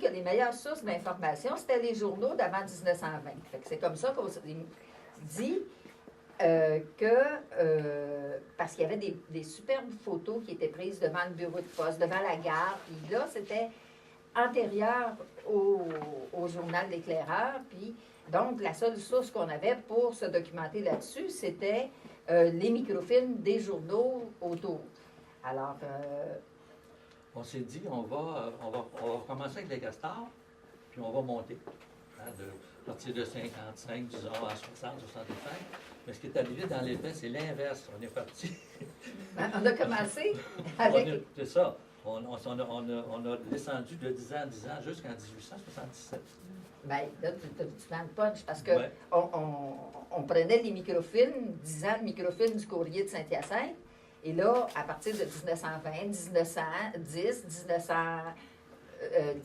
que les meilleures sources d'information, c'était les journaux d'avant 1920. Fait que c'est comme ça qu'on dit parce qu'il y avait des superbes photos qui étaient prises devant le bureau de poste, devant la gare, puis là, c'était antérieur au journal de l'Éclaireur, puis donc la seule source qu'on avait pour se documenter là-dessus, c'était les microfilms des journaux autour. Alors, on s'est dit, on va commencer avec les castors, puis on va monter. Hein, à partir de 55, disons, à 60, 65. Mais ce qui est arrivé dans les faits, c'est l'inverse. On est parti. On a commencé avec... C'est ça. On a descendu de 10 ans en 10 ans jusqu'en 1877. Bien, là, tu prends le punch parce que Ouais. on prenait les microfilms, 10 ans de microfilms du courrier de Saint-Hyacinthe, et là, à partir de 1920, 1910,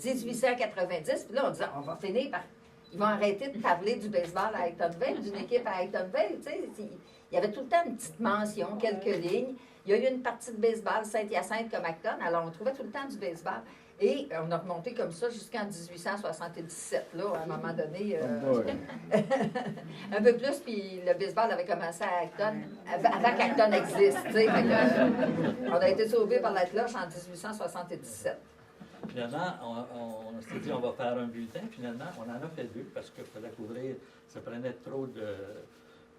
1890, puis là, on disait, on va finir par... Ils vont arrêter de parler du baseball à Actonville, d'une équipe à Actonville, tu sais. Il y avait tout le temps une petite mention, quelques lignes. Il y a eu une partie de baseball, Saint-Hyacinthe comme Acton, alors on trouvait tout le temps du baseball. Et on a remonté comme ça jusqu'en 1877, là, à un moment donné. Un peu plus, puis le baseball avait commencé à Acton, avant qu'Acton existe, tu sais. On a été sauvés par la cloche en 1877. Finalement, on s'est dit on va faire un bulletin. Finalement, on en a fait deux parce qu'il fallait couvrir, ça prenait trop de...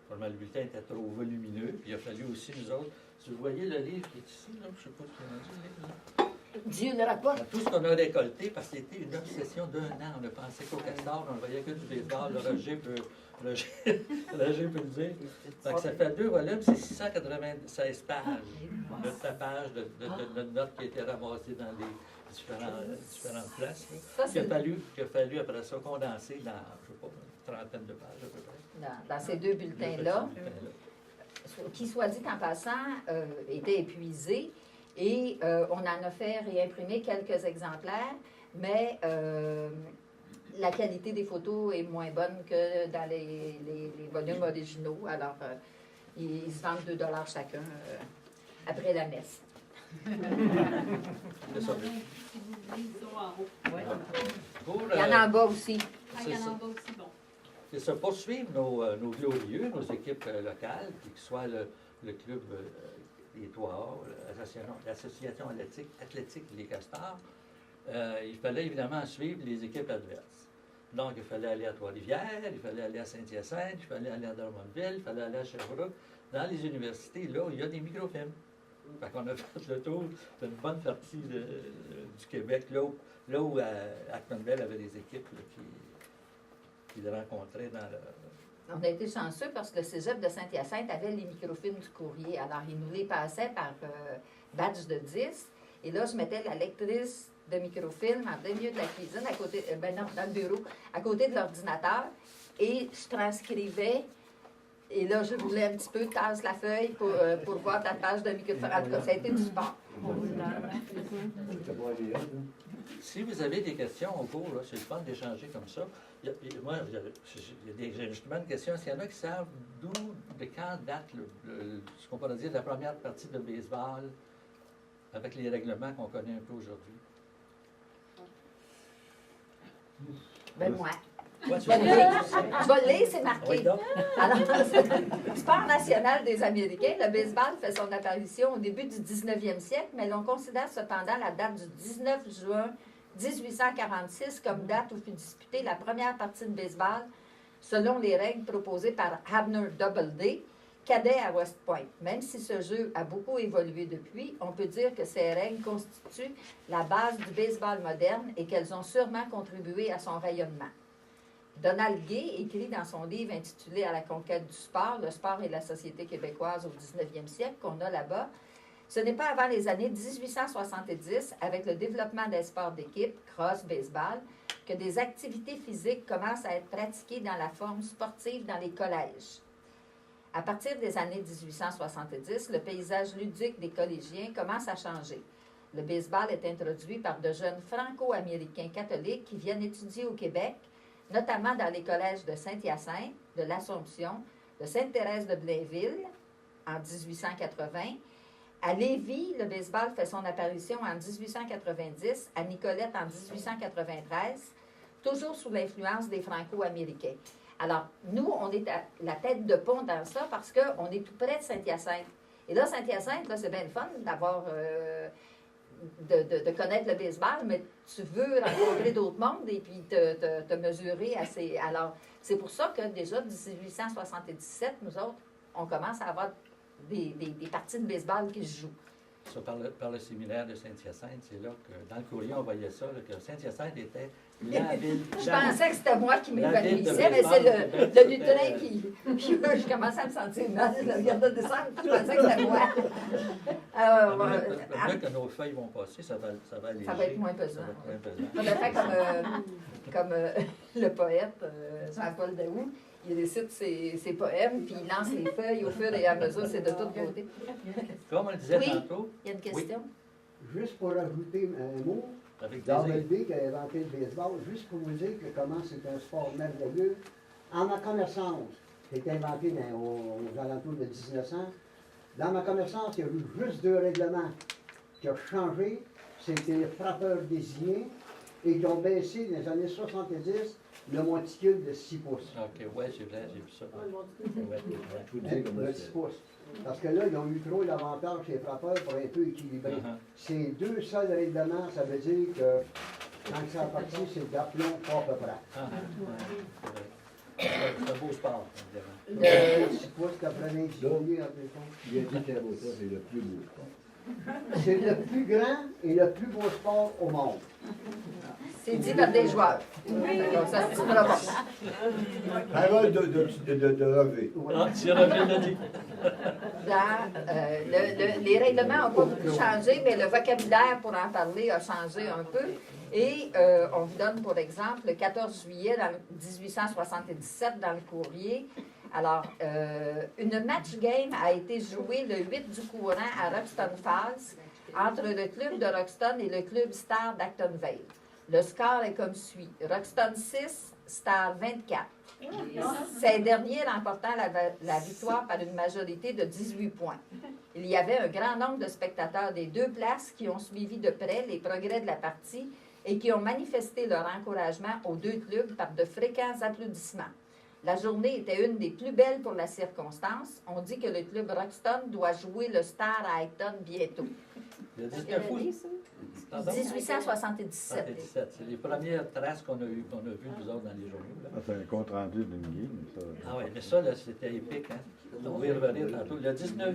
Vraiment, le bulletin était trop volumineux. Puis il a fallu aussi, nous autres, si vous voyez le livre qui est ici, là, je ne sais pas ce qu'il y a dit, le livre, là. Dieu ne rapporte. Tout ce qu'on a récolté, parce que c'était une obsession d'un an. On a pensé qu'au castor, on ne voyait que du baseball. Le Roger peut le dire. Donc, ça fait 2 volumes, c'est 696 pages de tapage, de notes qui étaient ramassées dans les différentes places. Qu'il a fallu après ça condenser dans, je ne sais pas, une trentaine de pages à peu près. Dans ces deux bulletins-là, qui, soit dit en passant, étaient épuisés. Et on en a fait réimprimer quelques exemplaires, mais la qualité des photos est moins bonne que dans les volumes originaux. Alors, ils se vendent 2 $ chacun après la messe. C'est ça. Il y en a en bas aussi. Il y en a en bas aussi, bon. C'est ça, poursuivre nos glorieux, nos équipes locales, puis que ce soit le club des Trois-Hauts, l'association athlétique Les Castors, il fallait évidemment suivre les équipes adverses. Donc, il fallait aller à Trois-Rivières, il fallait aller à Saint-Hyacinthe, il fallait aller à Drummondville, il fallait aller à Sherbrooke. Dans les universités, là, il y a des microfilms. Fait qu'on a fait le tour d'une bonne partie du Québec, là où Actonville avait des équipes là, qui le rencontraient dans le... On a été chanceux parce que le cégep de Saint-Hyacinthe avait les microfilms du courrier. Alors, ils nous les passaient par badge de 10. Et là, je mettais la lectrice de microfilm en plein milieu de la cuisine, à côté, dans le bureau, à côté de l'ordinateur. Et je transcrivais. Et là, je voulais un petit peu tasser la feuille pour voir ta page de microfilm. En tout cas, ça a été du sport. Si vous avez des questions au cours, c'est le fun d'échanger comme ça. Moi, j'ai justement une question. Est-ce qu'il y en a qui savent de quand date ce qu'on pourrait dire la première partie de baseball avec les règlements qu'on connaît un peu aujourd'hui? Ben moi. Ouais, Je vais le lire, c'est marqué. Oui, donc. Alors, sport national des Américains, le baseball fait son apparition au début du 19e siècle, mais l'on considère cependant la date du 19 juin 1846 comme date où fut disputée la première partie de baseball selon les règles proposées par Abner Doubleday, cadet à West Point. Même si ce jeu a beaucoup évolué depuis, on peut dire que ces règles constituent la base du baseball moderne et qu'elles ont sûrement contribué à son rayonnement. Donald Gay écrit dans son livre intitulé « À la conquête du sport, le sport et la société québécoise au 19e siècle » qu'on a là-bas. Ce n'est pas avant les années 1870, avec le développement des sports d'équipe, cross, baseball, que des activités physiques commencent à être pratiquées dans la forme sportive dans les collèges. À partir des années 1870, le paysage ludique des collégiens commence à changer. Le baseball est introduit par de jeunes franco-américains catholiques qui viennent étudier au Québec, notamment dans les collèges de Saint-Hyacinthe, de l'Assomption, de Sainte-Thérèse de Blainville en 1880 À Lévis, le baseball fait son apparition en 1890, à Nicolette en 1893, toujours sous l'influence des Franco-Américains. Alors, nous, on est à la tête de pont dans ça parce qu'on est tout près de Saint-Hyacinthe. Et là, Saint-Hyacinthe, là, c'est bien le fun d'avoir... de connaître le baseball, mais tu veux rencontrer d'autres mondes et puis te mesurer à ces... Alors, c'est pour ça que déjà, 1877, nous autres, on commence à avoir des parties de baseball qui se jouent. Ça, par le séminaire de Saint-Hyacinthe, c'est là que, dans le courrier, on voyait ça, là, que Saint-Hyacinthe était la ville. Je pensais que c'était moi qui m'évanouissais, mais c'est le lutheran qui... Je commençais à me sentir mal, je le regardais descendre, je pensais que c'était moi. Après que nos feuilles vont passer, ça va alléger. Ça va être moins pesant. Ça va être moins pesant. On a fait comme le poète Jean-Paul Daou. Il récite ses poèmes, puis il lance les feuilles au fur et à mesure, c'est de tous côtés. Comme on le disait Oui, tantôt, il y a une question? Juste pour ajouter un mot, avec Double plaisir. B qui a inventé le baseball, juste pour vous dire que comment c'est un sport merveilleux. En ma connaissance, qui a été inventé aux alentours de 1900, dans ma connaissance, il y a eu juste 2 règlements qui ont changé. C'était les frappeurs désignés et qui ont baissé dans les années 70 le monticule de 6 pouces. OK, ouais, j'ai vu ça. Le 6 pouces. Parce que là, ils ont eu trop l'avantage chez les frappeurs pour un peu équilibrer. Ces 2 seuls règlements, ça veut dire que quand ça a parti, c'est d'aplomb pas à peu près. C'est un beau sport, évidemment. Le 6 pouces, 90 juillet, en plus. Il a dit que c'est le plus beau sport. C'est le plus grand et le plus beau sport au monde. C'est dit par des joueurs. Donc, ça se dira pas. Parole de relevé. Ah, tu reviens de dire. Les règlements n'ont pas beaucoup changé, mais le vocabulaire pour en parler a changé un peu. Et on vous donne, pour exemple, le 14 juillet 1877, dans le courrier. Alors, une match game a été jouée le 8 du courant à Roxton Falls entre le club de Roxton et le club Star d'Acton Vale. Le score est comme suit. Roxton 6, Star 24. Ces derniers remportant la victoire par une majorité de 18 points. Il y avait un grand nombre de spectateurs des 2 places qui ont suivi de près les progrès de la partie et qui ont manifesté leur encouragement aux 2 clubs par de fréquents applaudissements. La journée était une des plus belles pour la circonstance. On dit que le club Roxton doit jouer le Star à Acton bientôt. Il y a 19 août. 1877. C'est les premières traces qu'on a vues, nous autres, dans les journaux. Là. C'est un compte rendu d'une game, ça. Ah oui, mais ça, là, c'était épique, hein? On va y revenir tantôt. Le 19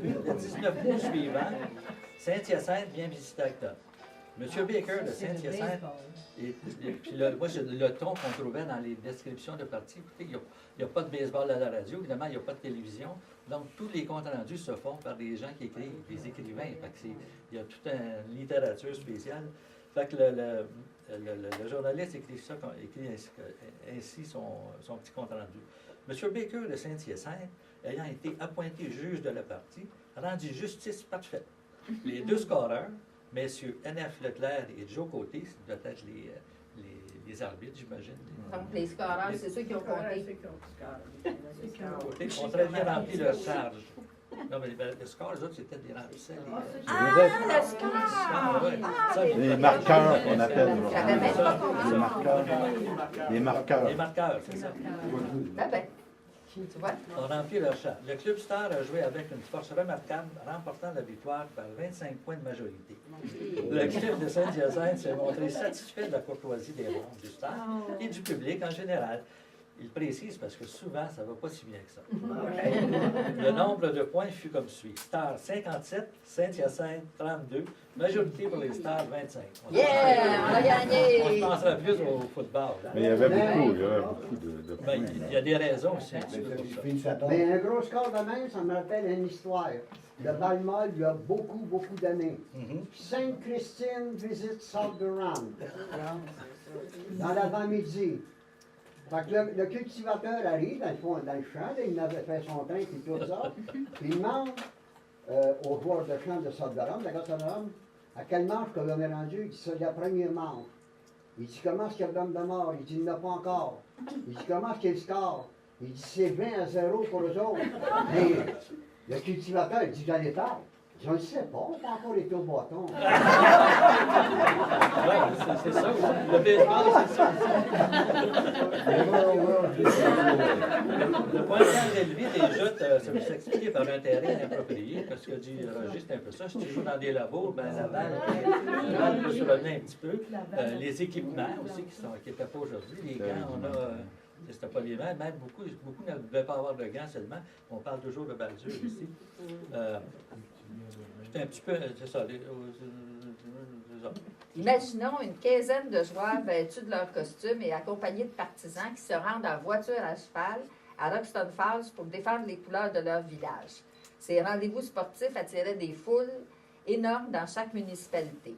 août suivant, Saint-Hyacinthe vient visiter Acton. M. Baker de Saint-Hyacinthe, puis moi, c'est le ton qu'on trouvait dans les descriptions de parties. Écoutez, il n'y a pas de baseball à la radio, évidemment, il n'y a pas de télévision. Donc, tous les comptes rendus se font par des gens qui écrivent, des écrivains. Fait que il y a toute une littérature spéciale. Fait que le journaliste écrit ainsi son petit compte rendu. M. Baker de Saint-Hyacinthe, ayant été appointé juge de la partie, rendit justice parfaite. Les 2 scoreurs, messieurs N.F. Leclerc et Joe Côté, c'est peut-être les arbitres, j'imagine. Donc, les scoreurs, c'est ceux qui ont compté. Côté ont très bien rempli leur charge. Non, mais le score, les autres, c'était des remplissants. Le score! Les marqueurs qu'on appelle. J'avais même pas compris. Les marqueurs. Les marqueurs. Les marqueurs, c'est ça. Ben, tu vois? Ont rempli leur charge. Le club Star a joué avec une force remarquable, remportant la victoire par 25 points de majorité. Le club de Saint-Hyacinthe s'est montré satisfait de la courtoisie des membres du Star et du public en général. Il précise parce que souvent, ça ne va pas si bien que ça. Le nombre de points fut comme suit. Star 57, Saint-Hyacinthe 32, majorité pour les Stars 25. Yeah! On a gagné! On pensera plus au football. Mais il y avait beaucoup de points. Ben, il y a des raisons aussi un petit peu pour ça. Mais un gros score de même, ça me rappelle une histoire. Le Balmol, il y a beaucoup d'années. Sainte-Christine visite Salt-de-Ram dans l'avant-midi. Fait que le cultivateur arrive dans le champ, là, il avait fait son train et tout ça, puis il demande au joueur de champ de Salt-de-Ram, de la Salt-de-Ram, à quel manche qu'on est rendu. Il dit, c'est la première manche. Il dit, comment est-ce qu'il y a l'homme de mort? Il dit, il n'y en a pas encore. Il dit, comment est-ce qu'il y a le score? Il dit, c'est 20-0 pour eux autres. Mais le cultivateur, il dit, j'allais tard. Je ne sais pas, on n'a pas encore été au bâton. Ouais, c'est ça aussi. Le baseball, c'est ça aussi. Le pointage élevé des joutes, ça peut s'expliquer par un terrain inapproprié. Parce que dit Roger, c'est un peu ça. Si tu joues dans des labos, ben, la balle peut se revenir un petit peu. Les équipements aussi, qui n'étaient pas aujourd'hui. Les gants, on a. C'était pas les mêmes. Même beaucoup ne devaient pas avoir de gants seulement. On parle toujours de balles dures ici. C'est un petit peu. C'est ça. Imaginons une quinzaine de joueurs vêtus de leur costume et accompagnés de partisans qui se rendent en voiture à cheval à Roxton Falls pour défendre les couleurs de leur village. Ces rendez-vous sportifs attiraient des foules énormes dans chaque municipalité.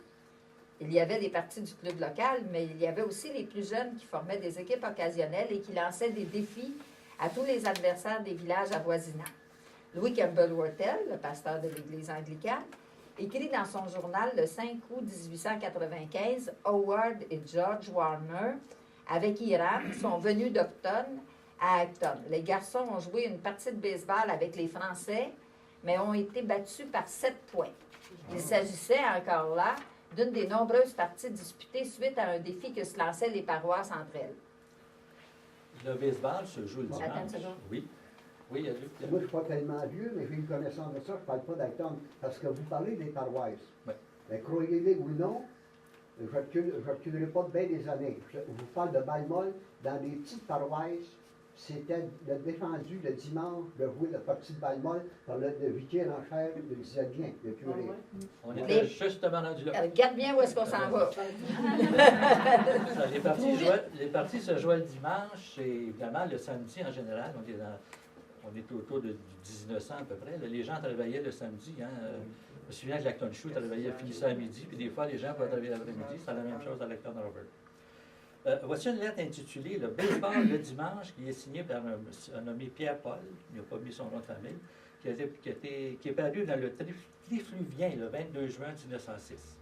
Il y avait des parties du club local, mais il y avait aussi les plus jeunes qui formaient des équipes occasionnelles et qui lançaient des défis à tous les adversaires des villages avoisinants. Louis Campbell Wortel, le pasteur de l'Église anglicane, écrit dans son journal le 5 août 1895, Howard et George Warner, avec Hiram, sont venus d'Octon à Acton. Les garçons ont joué une partie de baseball avec les Français, mais ont été battus par 7 points. Il s'agissait encore là d'une des nombreuses parties disputées suite à un défi que se lançaient les paroisses entre elles. Le baseball se joue le dimanche. Attends une seconde. Oui. Oui, il y a Luc. Moi, je ne suis pas tellement vieux, mais j'ai une connaissance de ça. Je ne parle pas d'Acton. Parce que vous parlez des paroisses. Oui. Mais croyez-les ou non, je ne reculerai pas de bien des années. Je vous parle de Balmol, dans des petites paroisses, c'était défendu le dimanche de jouer le parti de Balmol par le vicaire en chair le disait bien, le curé. On était justement rendu là. Regarde bien où est-ce qu'on s'en va. Les parties se jouaient le dimanche et évidemment le samedi en général. On est autour de 1900 à peu près. Là, les gens travaillaient le samedi. Hein. Je me souviens que l'Acton Shoe finissait à midi, puis des fois les gens pouvaient travailler l'après-midi. C'est la même chose à l'Acton Robert. Voici une lettre intitulée Le baseball le dimanche, qui est signée par un nommé Pierre Paul, il n'a pas mis son nom de famille, qui est paru dans le Trifluvien le 22 juin 1906.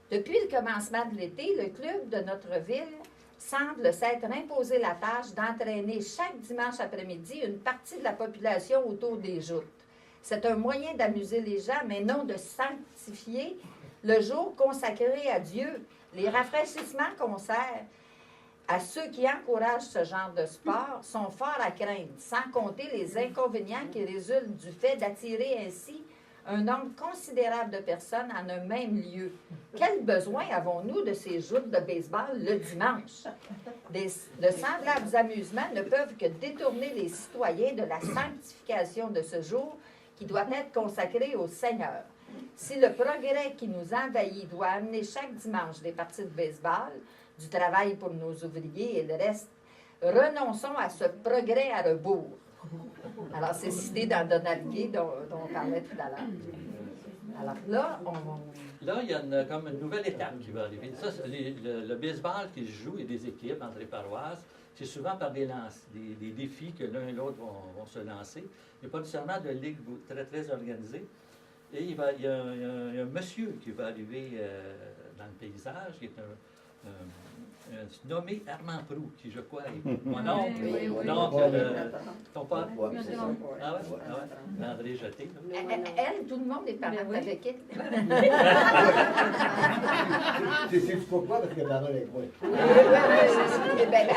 Depuis le commencement de l'été, le club de notre ville semble s'être imposé la tâche d'entraîner chaque dimanche après-midi une partie de la population autour des joutes. C'est un moyen d'amuser les gens, mais non de sanctifier le jour consacré à Dieu. Les rafraîchissements qu'on sert à ceux qui encouragent ce genre de sport sont forts à craindre, sans compter les inconvénients qui résultent du fait d'attirer ainsi un nombre considérable de personnes en un même lieu. Quel besoin avons-nous de ces joutes de baseball le dimanche? De semblables amusements ne peuvent que détourner les citoyens de la sanctification de ce jour qui doit être consacré au Seigneur. Si le progrès qui nous envahit doit amener chaque dimanche des parties de baseball, du travail pour nos ouvriers et le reste, renonçons à ce progrès à rebours. Alors, c'est cité dans Donald Gay, dont on parlait tout à l'heure. Alors là, Là, il y a comme une nouvelle étape qui va arriver. Ça, le baseball qui se joue, il y a des équipes entre les paroisses. C'est souvent par des défis que l'un et l'autre vont se lancer. Il n'y a pas nécessairement de ligue très, très organisée. Et il y a un monsieur qui va arriver dans le paysage, qui est nommé Armand Proulx, qui, je crois, est mon oncle. Ton père? Oui, c'est ça. Ah ouais? André Jeté. elle, tout le monde est parent avec elle. C'est pourquoi? Parce que maman est moi.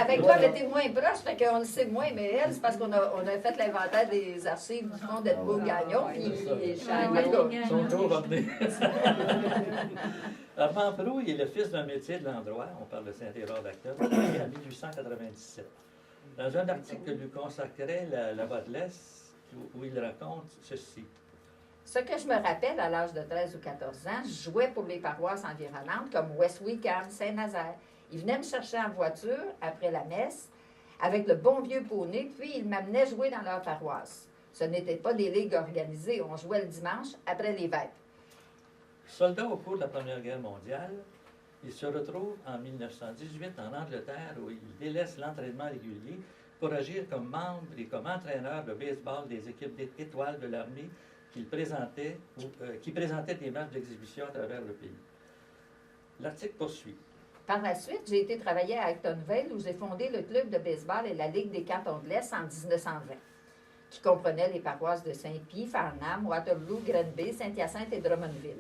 Avec toi, elle était moins proche, fait qu'on le sait moins, mais elle, c'est parce qu'on a fait l'inventaire des archives du fond d'Edbeau-Gagnon, puis Ils sont toujours revenus. Armand Proulx, il est le fils d'un métier de l'endroit, on parle de Saint-Hérard d'Acton, né en 1897. Dans un article que lui consacrait la Botelesse, où il raconte ceci. Ce que je me rappelle, à l'âge de 13 ou 14 ans, je jouais pour les paroisses environnantes comme West Wickham, Saint-Nazaire. Ils venaient me chercher en voiture après la messe avec le bon vieux poney, puis ils m'amenaient jouer dans leur paroisse. Ce n'étaient pas des ligues organisées, on jouait le dimanche après les vêpres. Soldat au cours de la Première Guerre mondiale, il se retrouve en 1918 en Angleterre où il délaisse l'entraînement régulier pour agir comme membre et comme entraîneur de baseball des équipes étoiles de l'armée qui présentaient des matchs d'exhibition à travers le pays. L'article poursuit. Par la suite, j'ai été travailler à Actonville où j'ai fondé le club de baseball et la Ligue des cantons de l'Est en 1920, qui comprenait les paroisses de Saint-Pie, Farnham, Waterloo, Granby, Saint-Hyacinthe et Drummondville.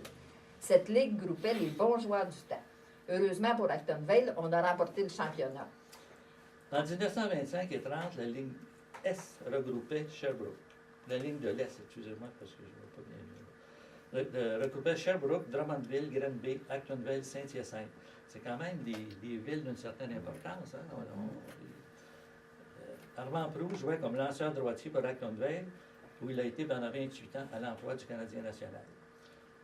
Cette ligue groupait les bons joueurs du temps. Heureusement pour Actonville, on a remporté le championnat. En 1925 et 30, la ligne S regroupait Sherbrooke. La ligne de l'Est, excusez-moi, parce que je ne vois pas bien. Regroupait Sherbrooke, Drummondville, Granby, Actonville, Saint-Hyacinthe. C'est quand même des villes d'une certaine importance. Hein? Armand Proulx jouait comme lanceur droitier pour Actonville, où il a été pendant 28 ans à l'emploi du Canadien national.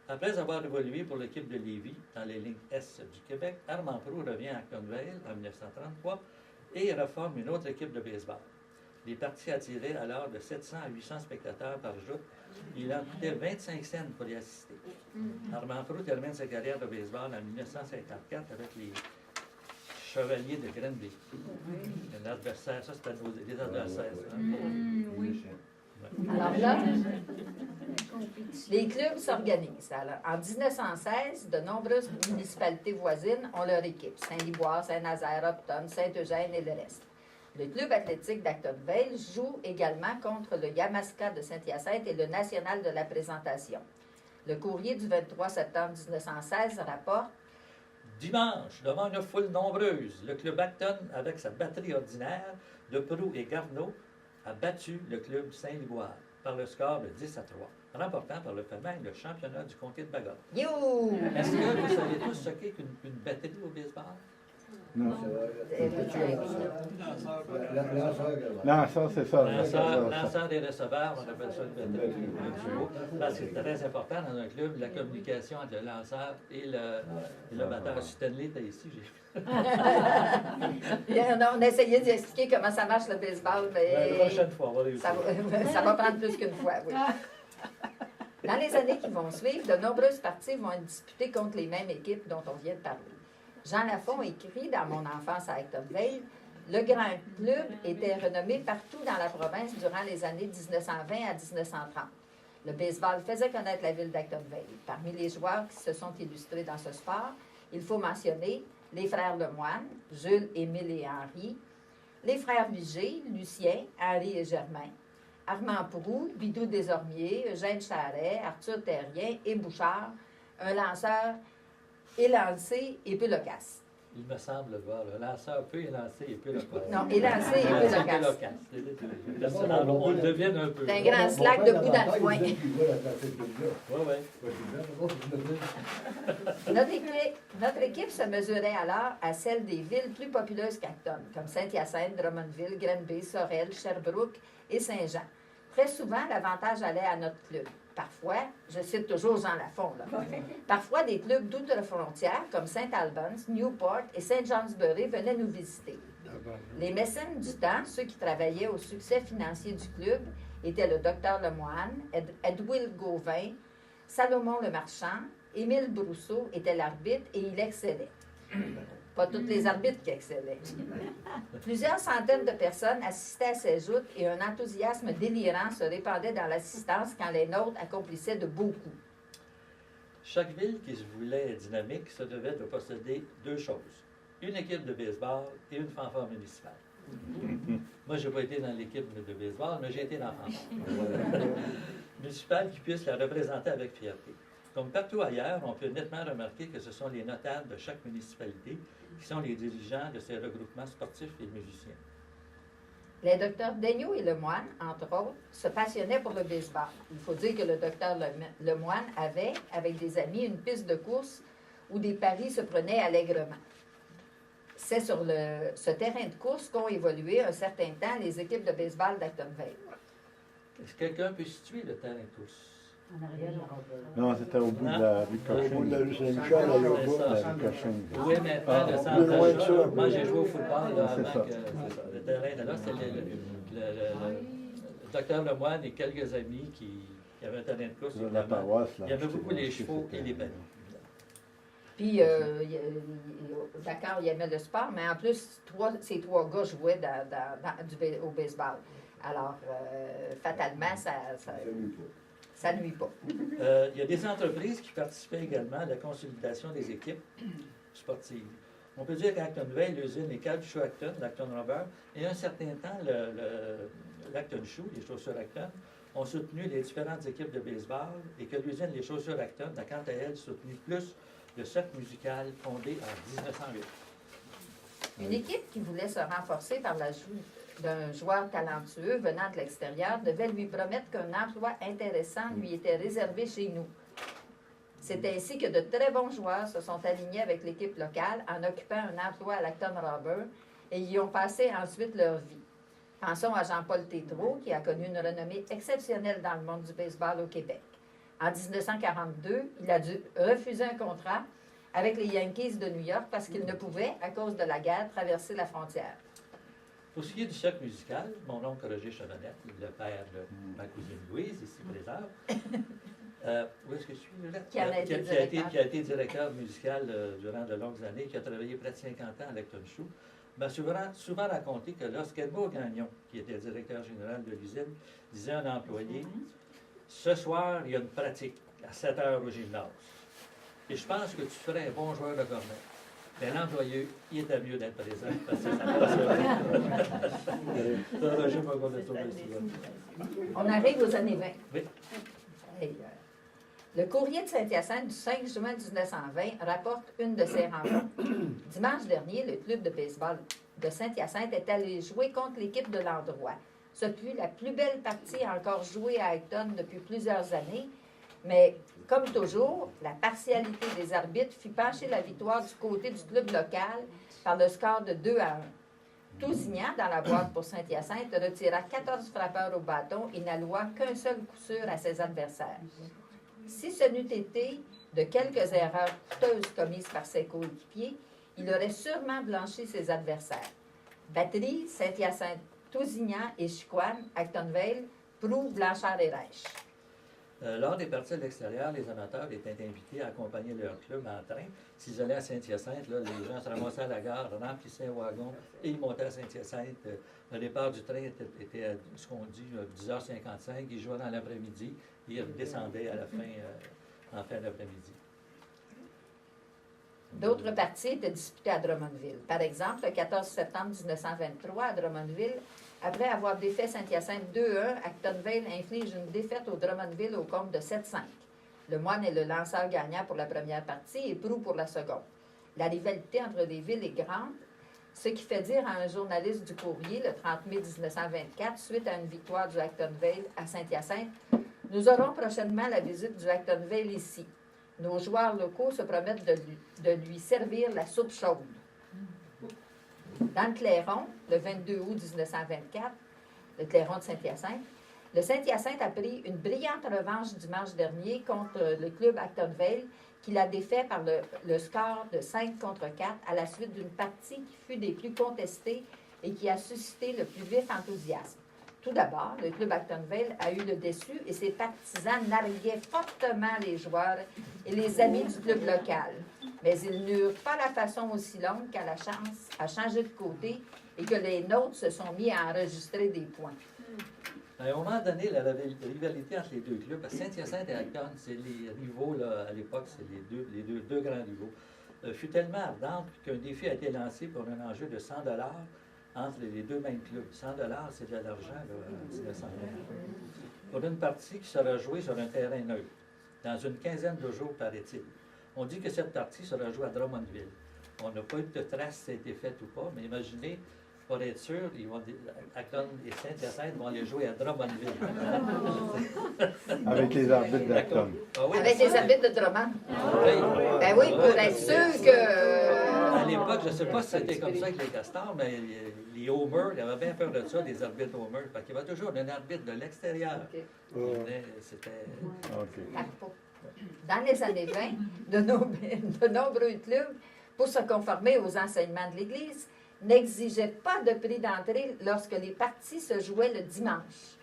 Après avoir évolué pour l'équipe de Lévis dans les lignes S du Québec, Armand Proulx revient à Actonville en 1933 et reforme une autre équipe de baseball. Les parties attiraient alors de 700 à 800 spectateurs par jour. Il en coûtait 25 cents pour y assister. Armand Proulx termine sa carrière de baseball en 1954 avec les Chevaliers de Granby. L'adversaire, ça c'était des adversaires. Oui. Alors là, les clubs s'organisent. Alors, en 1916, de nombreuses municipalités voisines ont leur équipe. Saint-Liboire, Saint-Nazaire, Upton, Saint-Eugène et le reste. Le club athlétique d'Actonville joue également contre le Yamaska de Saint-Hyacinthe et le National de la Présentation. Le courrier du 23 septembre 1916 rapporte: Dimanche, devant une foule nombreuse, le club Acton, avec sa batterie ordinaire de Proulx et Garneau, a battu le club Saint-Liboire par le score de 10-3, remportant par le fait même le championnat du comté de Bagot. You! Est-ce que vous savez tous ce qu'est qu'une batterie au baseball? Non. Lanceur, c'est ça. Lanceur des receveurs, on appelle ça une batterie. Parce que c'est très important dans un club, la communication entre le lanceur et le batteur. Stanley était ici, j'ai On a essayé d'expliquer comment ça marche le baseball, mais la prochaine fois, on va réussir. ça va prendre plus qu'une fois, oui. Dans les années qui vont suivre, de nombreuses parties vont être disputées contre les mêmes équipes dont on vient de parler. Jean Lafont écrit dans Mon enfance à Actonville, le grand club était renommé partout dans la province durant les années 1920 à 1930. Le baseball faisait connaître la ville d'Actonville. Parmi les joueurs qui se sont illustrés dans ce sport, il faut mentionner les frères Lemoine, Jules, Émile et Henri, les frères Vigée, Lucien, Henri et Germain, Armand Proulx, Bidou Desormiers, Eugène Charret, Arthur Terrien et Bouchard, un lanceur élancé et peu loquace. Il me semble voir, le lanceur peut élancer et peu loquace. Non, élancé et peu loquace. On le devine un peu. C'est un grand slack debout dans le coin. Notre équipe se mesurait alors à celle des villes plus populeuses qu'Acton, comme Saint-Hyacinthe, Drummondville, Granby, Sorel, Sherbrooke et Saint-Jean. Très souvent, l'avantage allait à notre club. Parfois, je cite toujours Jean Lafont, là. Parfois, des clubs d'outre-frontière comme Saint Albans, Newport et Saint Johnsbury venaient nous visiter. Les mécènes du temps, ceux qui travaillaient au succès financier du club, étaient le docteur Lemoine, Edwin Gauvin, Salomon le Marchand, Émile Brousseau était l'arbitre et il excellait. Pas tous les arbitres qui excellaient. Plusieurs centaines de personnes assistaient à ces joutes et un enthousiasme délirant se répandait dans l'assistance quand les nôtres accomplissaient de beaux coups. Chaque ville qui se voulait dynamique se devait de posséder deux choses: une équipe de baseball et une fanfare municipale. Moi, je n'ai pas été dans l'équipe de baseball, mais j'ai été dans la fanfare municipale qui puisse la représenter avec fierté. Comme partout ailleurs, on peut nettement remarquer que ce sont les notables de chaque municipalité qui sont les dirigeants de ces regroupements sportifs et musiciens. Les docteurs Daigneault et Lemoine, entre autres, se passionnaient pour le baseball. Il faut dire que le docteur Lemoine avait, avec des amis, une piste de course où des paris se prenaient allègrement. C'est sur ce terrain de course qu'ont évolué un certain temps les équipes de baseball d'Actonville. Est-ce que quelqu'un peut situer le terrain de course? Non, c'était au bout de la rue Cochin. Au bout de la rue Saint-Michel, là, il y a La pas. rue Cochin. Oui, maintenant, le plus loin que ça. centre. Moi, j'ai joué au football là, C'est avant ça. que c'est ça. Le terrain de là, c'était le docteur Lemoine et quelques amis qui avaient un terrain de course. La évidemment. paroisse, là. Il y avait beaucoup les chevaux et les ballons. Puis, d'accord, il aimait le sport, mais en plus, ces trois gars jouaient au baseball. Alors, fatalement, ça nuit pas. Il y a des entreprises qui participaient également à la consolidation des équipes sportives. On peut dire qu'à Actonville, l'usine est Calcio Acton, l'Acton Rubber, et un certain temps, l'Acton Shoe, les chaussures Acton, ont soutenu les différentes équipes de baseball et que l'usine Les Chaussures Acton a quant à elle soutenu plus le cercle musical fondé en 1908. Une équipe qui voulait se renforcer par l'ajout d'un joueur talentueux venant de l'extérieur devait lui promettre qu'un emploi intéressant lui était réservé chez nous. C'est ainsi que de très bons joueurs se sont alignés avec l'équipe locale en occupant un emploi à l'Acton Robber et y ont passé ensuite leur vie. Pensons à Jean-Paul Tétrault, qui a connu une renommée exceptionnelle dans le monde du baseball au Québec. En 1942, il a dû refuser un contrat avec les Yankees de New York parce qu'il ne pouvait, à cause de la guerre, traverser la frontière. Pour ce qui est du cercle musical, mon oncle Roger Chevenette, le père de ma cousine Louise, ici présente, où est-ce que je suis là? Qui a été directeur musical durant de longues années, qui a travaillé près de 50 ans à l'Acton Shoe, m'a souvent raconté que lorsqu'Edmond Gagnon, qui était directeur général de l'usine, disait à un employé, « Ce soir, il y a une pratique à 7 heures au gymnase. Et je pense que tu ferais un bon joueur de cornet. » Mais l'employé, il était mieux d'être présent parce que ça On arrive aux années 20. Oui. Et, le courrier de Saint-Hyacinthe du 5 juin 1920 rapporte une de ces rencontres. Dimanche dernier, le club de baseball de Saint-Hyacinthe est allé jouer contre l'équipe de l'endroit. Ce fut la plus belle partie encore jouée à Acton depuis plusieurs années, mais comme toujours, la partialité des arbitres fit pencher la victoire du côté du club local par le score de 2-1. Tousignan, dans la boîte pour Saint-Hyacinthe, retira 14 frappeurs au bâton et n'alloua qu'un seul coup sûr à ses adversaires. Si ce n'eût été de quelques erreurs coûteuses commises par ses coéquipiers, il aurait sûrement blanchi ses adversaires. Batterie, Saint-Hyacinthe, Tousignan et Chicoine, Actonville, Proulx, Blanchard et Reich. Lors des parties à l'extérieur, les amateurs étaient invités à accompagner leur club en train. S'ils allaient à Saint-Hyacinthe, là, les gens se ramassaient à la gare, remplissaient un wagon et ils montaient à Saint-Hyacinthe. Le départ du train était à ce qu'on dit, 10h55. Ils jouaient dans l'après-midi et ils redescendaient à la fin, en fin d'après-midi. D'autres parties étaient disputées à Drummondville. Par exemple, le 14 septembre 1923, à Drummondville, après avoir défait Saint-Hyacinthe 2-1, Actonville inflige une défaite au Drummondville au compte de 7-5. Le Moine est le lanceur gagnant pour la première partie et Proulx pour la seconde. La rivalité entre les villes est grande, ce qui fait dire à un journaliste du Courrier, le 30 mai 1924, suite à une victoire du Actonville à Saint-Hyacinthe, « Nous aurons prochainement la visite du Actonville ici. Nos joueurs locaux se promettent de lui servir la soupe chaude. » Dans le Clairon, le 22 août 1924, le Clairon de Saint-Hyacinthe, le Saint-Hyacinthe a pris une brillante revanche dimanche dernier contre le club Actonville, qui l'a défait par le score de 5-4 à la suite d'une partie qui fut des plus contestées et qui a suscité le plus vif enthousiasme. Tout d'abord, le club Actonville a eu le déçu et ses partisans narguaient fortement les joueurs et les amis du club local. Mais ils n'eurent pas la façon aussi longue qu'à la chance à changer de côté et que les nôtres se sont mis à enregistrer des points. À un moment donné, la rivalité entre les deux clubs, Saint-Hyacinthe et Acton, c'est les rivaux, là, à l'époque, c'est les deux grands rivaux, fut tellement ardente qu'un défi a été lancé pour un enjeu de 100 $ entre les deux mêmes clubs. 100 $, c'est de l'argent, en 1920. Pour une partie qui sera jouée sur un terrain neutre, dans une quinzaine de jours, paraît-il. On dit que cette partie sera jouée à Drummondville. On n'a pas eu de trace si ça a été fait ou pas, mais imaginez, pour être sûr, Acton et Saint-Hyacinthe vont aller jouer à Drummondville. Avec les arbitres d'Acton. Ah oui, Avec les arbitres de Drummond. Oui. Ben oui, pour être sûr que... À l'époque, je ne sais pas si c'était comme ça avec les Castors, mais les Homers, il y avait bien peur de ça, des arbitres Homers, parce qu'il y avait toujours un arbitre de l'extérieur. Okay. C'était... Dans les années 20, de nombreux clubs, pour se conformer aux enseignements de l'Église, n'exigeaient pas de prix d'entrée lorsque les parties se jouaient le dimanche.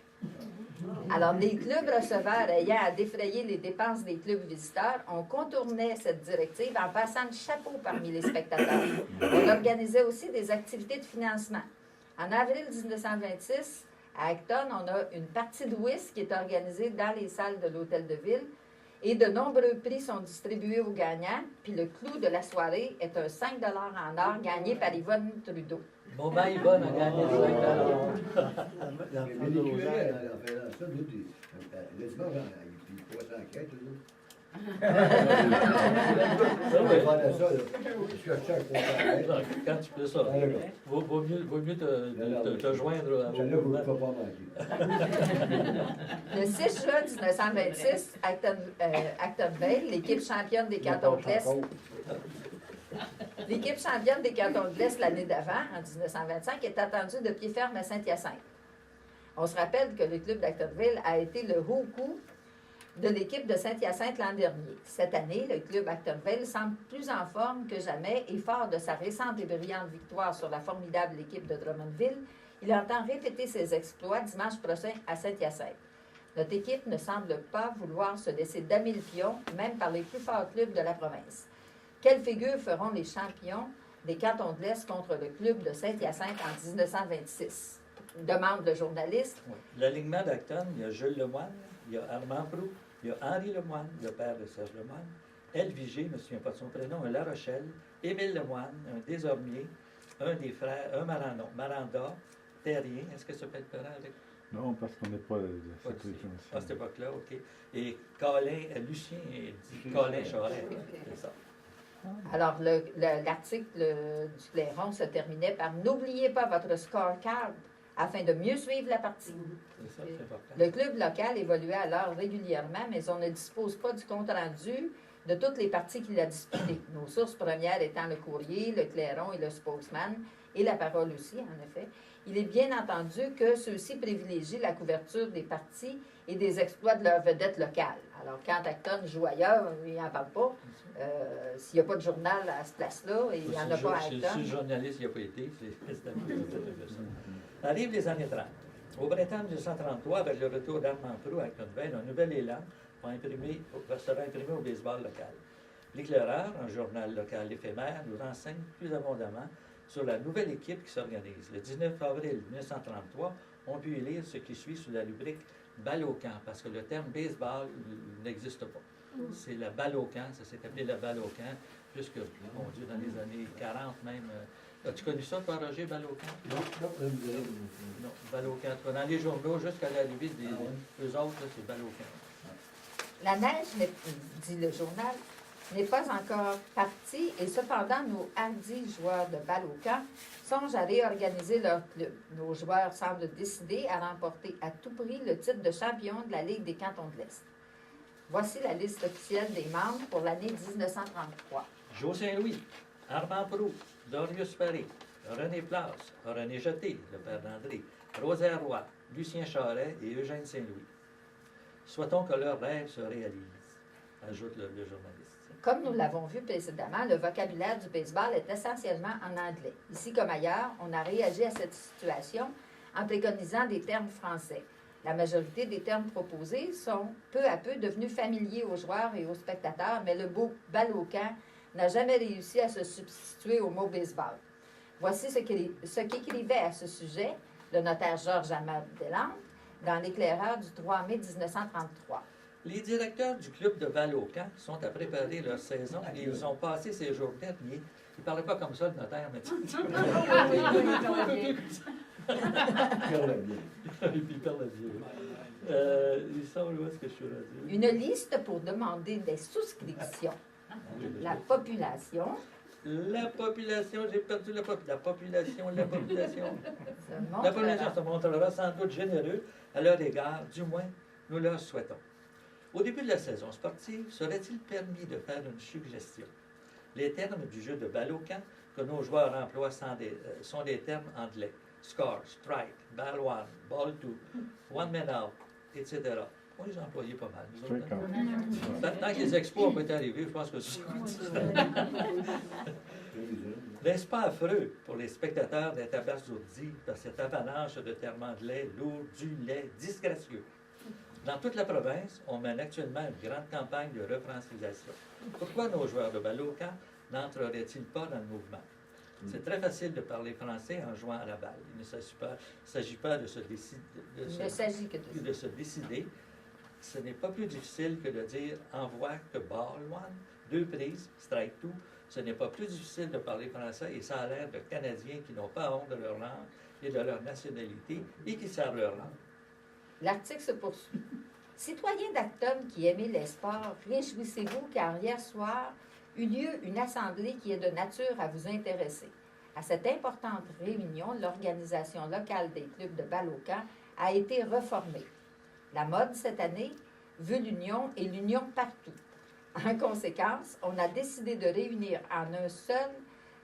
Alors, les clubs receveurs ayant à défrayer les dépenses des clubs visiteurs, on contournait cette directive en passant le chapeau parmi les spectateurs. On organisait aussi des activités de financement. En avril 1926, à Acton, on a une partie de whist qui est organisée dans les salles de l'Hôtel de Ville Et de nombreux prix sont distribués aux gagnants. Puis le clou de la soirée est un 5 en or gagné par Yvonne Trudeau. Bon, ben, Yvonne a gagné $5. Mais les curés, en faisant ça, nous, le dimanche, ils passaient en quête, nous. Quand tu fais ça, vaut mieux te joindre à Le 6 juin 1926, Acton Vale, l'équipe championne des cantons de l'Est, l'équipe championne des cantons de l'Est l'année d'avant, en 1925, est attendue de pied ferme à Saint-Hyacinthe. On se rappelle que le club d'Actonville a été le haut coup de l'équipe de Saint-Hyacinthe l'an dernier. Cette année, le club Actonville semble plus en forme que jamais et fort de sa récente et brillante victoire sur la formidable équipe de Drummondville, il entend répéter ses exploits dimanche prochain à Saint-Hyacinthe. Notre équipe ne semble pas vouloir se laisser damer le pion, même par les plus forts clubs de la province. Quelle figure feront les champions des cantons de l'Est contre le club de Saint-Hyacinthe en 1926? Demande le journaliste. Oui. L'alignement d'Acton, il y a Jules Lemoine, il y a Armand Proulx, il y a Henri Lemoine, le père de Serge Lemoine, El Vigé, je ne me souviens pas de son prénom, un La Rochelle, Émile Lemoine, un Desormier, un des frères, un Maranda, Terrien, est-ce que ça peut être parent avec? Non, parce qu'on n'est pas de Pas cette ici. région-ci. À cette époque-là, OK. Et Colin, Lucien et Colin Charest, c'est ça. Alors, l'article du Clairon se terminait par « N'oubliez pas votre scorecard afin de mieux suivre la partie. » C'est ça, c'est important. Le club local évoluait alors régulièrement, mais on ne dispose pas du compte-rendu de toutes les parties qu'il a disputées. Nos sources premières étant le Courrier, le Clairon et le Spokesman, et la Parole aussi, en effet. Il est bien entendu que ceux-ci privilégient la couverture des parties et des exploits de leurs vedettes locales. Alors, quand Acton joue ailleurs, il n'en parle pas. S'il n'y a pas de journal à cette place-là, et il n'y en a pas à Acton. Si le journaliste n'y a pas été, c'est un peu ça. Arrivent les années 30. Au printemps 1933, avec le retour d'Armand Proulx à Actonville, un nouvel élan sera imprimé au baseball local. L'Éclaireur, un journal local éphémère, nous renseigne plus abondamment sur la nouvelle équipe qui s'organise. Le 19 avril 1933, on peut y lire ce qui suit sous la rubrique « balle au camp », parce que le terme « baseball » n'existe pas. C'est la balle au camp, ça s'est appelé la balle au camp, jusque, mon Dieu, dans les années 40 même. As-tu connu ça, toi, Roger, balle au camp? Non, balle au camp. Dans les journaux, jusqu'à l'arrivée des eux autres, c'est balle au camp. La neige, dit le journal, n'est pas encore partie et cependant nos hardis joueurs de balle au camp songent à réorganiser leur club. Nos joueurs semblent décidés à remporter à tout prix le titre de champion de la Ligue des cantons de l'Est. Voici la liste officielle des membres pour l'année 1933. Jo Saint-Louis, Armand Proulx, Dorius Paré, René Place, René Jeté, le père d'André, Rosaire Roy, Lucien Charest et Eugène Saint-Louis. Souhaitons que leur rêve se réalise, ajoute le journaliste. Comme nous l'avons vu précédemment, le vocabulaire du baseball est essentiellement en anglais. Ici comme ailleurs, on a réagi à cette situation en préconisant des termes français. La majorité des termes proposés sont peu à peu devenus familiers aux joueurs et aux spectateurs, mais le beau balle au camp n'a jamais réussi à se substituer au mot baseball. Voici ce qu'écrivait à ce sujet le notaire Georges Amand Deslandes dans l'Éclaireur du 3 mai 1933. Les directeurs du club de Balle-au-Camp sont à préparer leur saison et ils ont passé ces jours derniers. Il ne parlait pas comme ça, le notaire, mais il perd la vie. Ils sont où est-ce que je suis rendu? Une liste pour demander des souscriptions. La population. La population, j'ai perdu la population. La population se montrera sans doute généreux à leur égard, du moins nous leur souhaitons. Au début de la saison sportive, serait-il permis de faire une suggestion? Les termes du jeu de balle au camp que nos joueurs emploient sont des termes anglais. Score, strike, ball one, ball two, one man out, etc. On les a employés pas mal. Nous autres, tant que les expos n'ont pas été arrivés, je pense que c'est N'est-ce pas affreux pour les spectateurs d'être abasourdis par cette avalanche de termes anglais lourds, du lait, disgracieux? Dans toute la province, on mène actuellement une grande campagne de refrancisation. Pourquoi nos joueurs de balle au camp n'entreraient-ils pas dans le mouvement? C'est très facile de parler français en jouant à la balle. Il ne s'agit pas de se décider ce n'est pas plus difficile que de dire envoie que ball one, 2 prises, strike two. Ce n'est pas plus difficile de parler français et ça a l'air de Canadiens qui n'ont pas honte de leur langue et de leur nationalité et qui savent leur langue. L'article se poursuit. Citoyens d'Acton qui aimez les sports, réjouissez-vous car hier soir eut lieu une assemblée qui est de nature à vous intéresser. À cette importante réunion, l'organisation locale des clubs de balle au camp a été reformée. La mode cette année veut l'union et l'union partout. En conséquence, on a décidé de réunir en un seul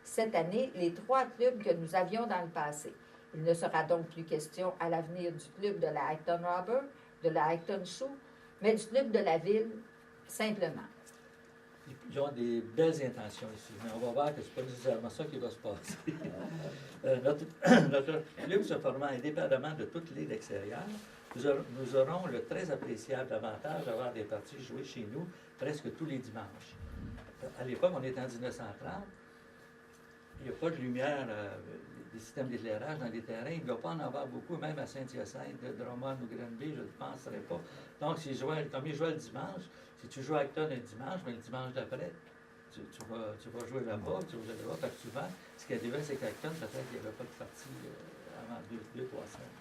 cette année les 3 clubs que nous avions dans le passé. Il ne sera donc plus question à l'avenir du club de la Acton Robber, de la Acton Shoe, mais du club de la ville, simplement. Ils ont des belles intentions ici, mais on va voir que ce n'est pas nécessairement ça qui va se passer. Notre club se formant indépendamment de toute ligue extérieure, nous aurons le très appréciable avantage d'avoir des parties jouées chez nous presque tous les dimanches. À l'époque, on est en 1930, il n'y a pas de lumière, des systèmes d'éclairage dans les terrains. Il ne doit pas en avoir beaucoup, même à Saint-Hyacinthe, Drummond ou Granby, je ne penserais pas. Donc, comme ils jouaient le dimanche, si tu joues à Acton un dimanche, mais le dimanche d'après, tu vas jouer là-bas, tu vas jouer là-bas. Parce que souvent, ce qui arrivait, c'est qu'Acton, peut-être qu'il n'y avait pas de partie avant 2-3 semaines.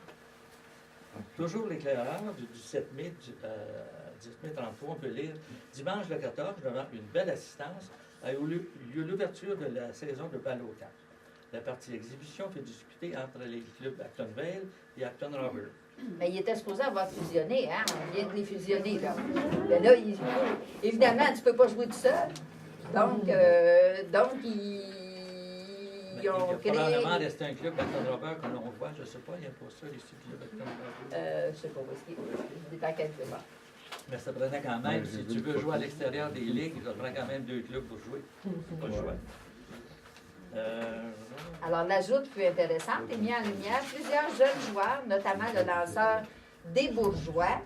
Toujours l'éclairage du 7 mai, 10 mai 33, on peut lire « Dimanche le 14, devant une belle assistance, a eu lieu l'ouverture de la saison de balle au camp. La partie exhibition fut disputée entre les clubs Acton Vale et Acton Robber. » Mais il était supposé avoir fusionné, hein? On vient de les fusionner, là. Mais là, évidemment, tu ne peux pas jouer tout seul. Donc ils Il ont a créé... probablement resté un club d'Acton Robber que l'on voit, je ne sais pas, il n'y a pas ça ici, club d'Acton Robber. je ne sais pas où est-ce qu'il est. Il est à quelque part. Mais ça prenait quand même, si tu veux jouer à l'extérieur des ligues, ça prend quand même 2 clubs pour jouer. C'est pas le choix. Alors, l'ajout plus intéressante est mis en lumière plusieurs jeunes joueurs, notamment le lanceur des Bourgeois.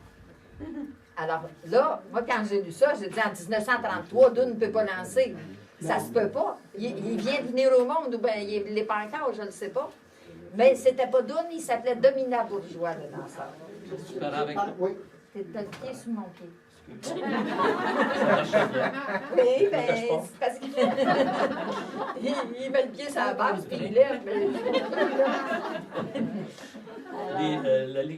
Alors là, moi, quand j'ai lu ça, j'ai dit en 1933, Doune ne peut pas lancer. Ça se peut pas. Il vient de venir au monde, ou bien il ne l'est pas encore, je ne sais pas. Mais c'était pas Doune, il s'appelait Domina Bourgeois, le lanceur. Tu parles avec toi? Oui. T'as le pied sous mon pied. Ça marche bien. Oui, mais c'est parce qu'il il met le pied sur la base, puis il lève.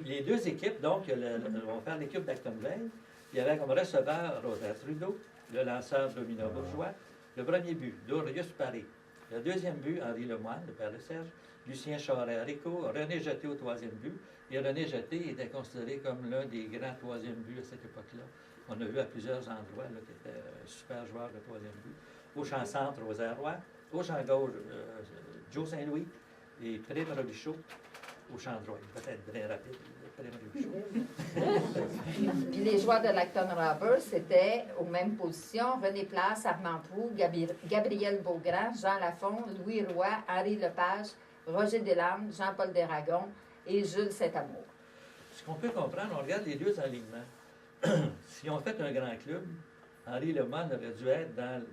Les 2 équipes, donc, vont faire l'équipe d'Acton Vale. Il y avait comme receveur Rosa Trudeau, le lanceur Domina Bourgeois. Le premier but, Dorius Paré. Le deuxième but, Henri Lemoine, le père de Serge. Lucien Charest-Rico, René Jeté au 3e but. Et René Jeté était considéré comme l'un des grands 3e buts à cette époque-là. On a vu à plusieurs endroits qu'il était un super joueur de 3e but. Au champ centre, Rosaire Roy. Au champ gauche, Joe Saint-Louis. Et Prime Robichaud au champ droit. Peut-être bien rapide, Prime Robichaud. Puis les joueurs de l'Acton Robber, c'était aux mêmes positions. René Place, Armand Proulx, Gabriel Beaugrand, Jean Lafont, Louis Roy, Henri Lepage, Roger Deslarmes, Jean-Paul Desragons et Jules Saint-Amour. Ce qu'on peut comprendre, on regarde les 2 alignements. Si on fait un grand club, Henri Lemoine aurait dû être dans...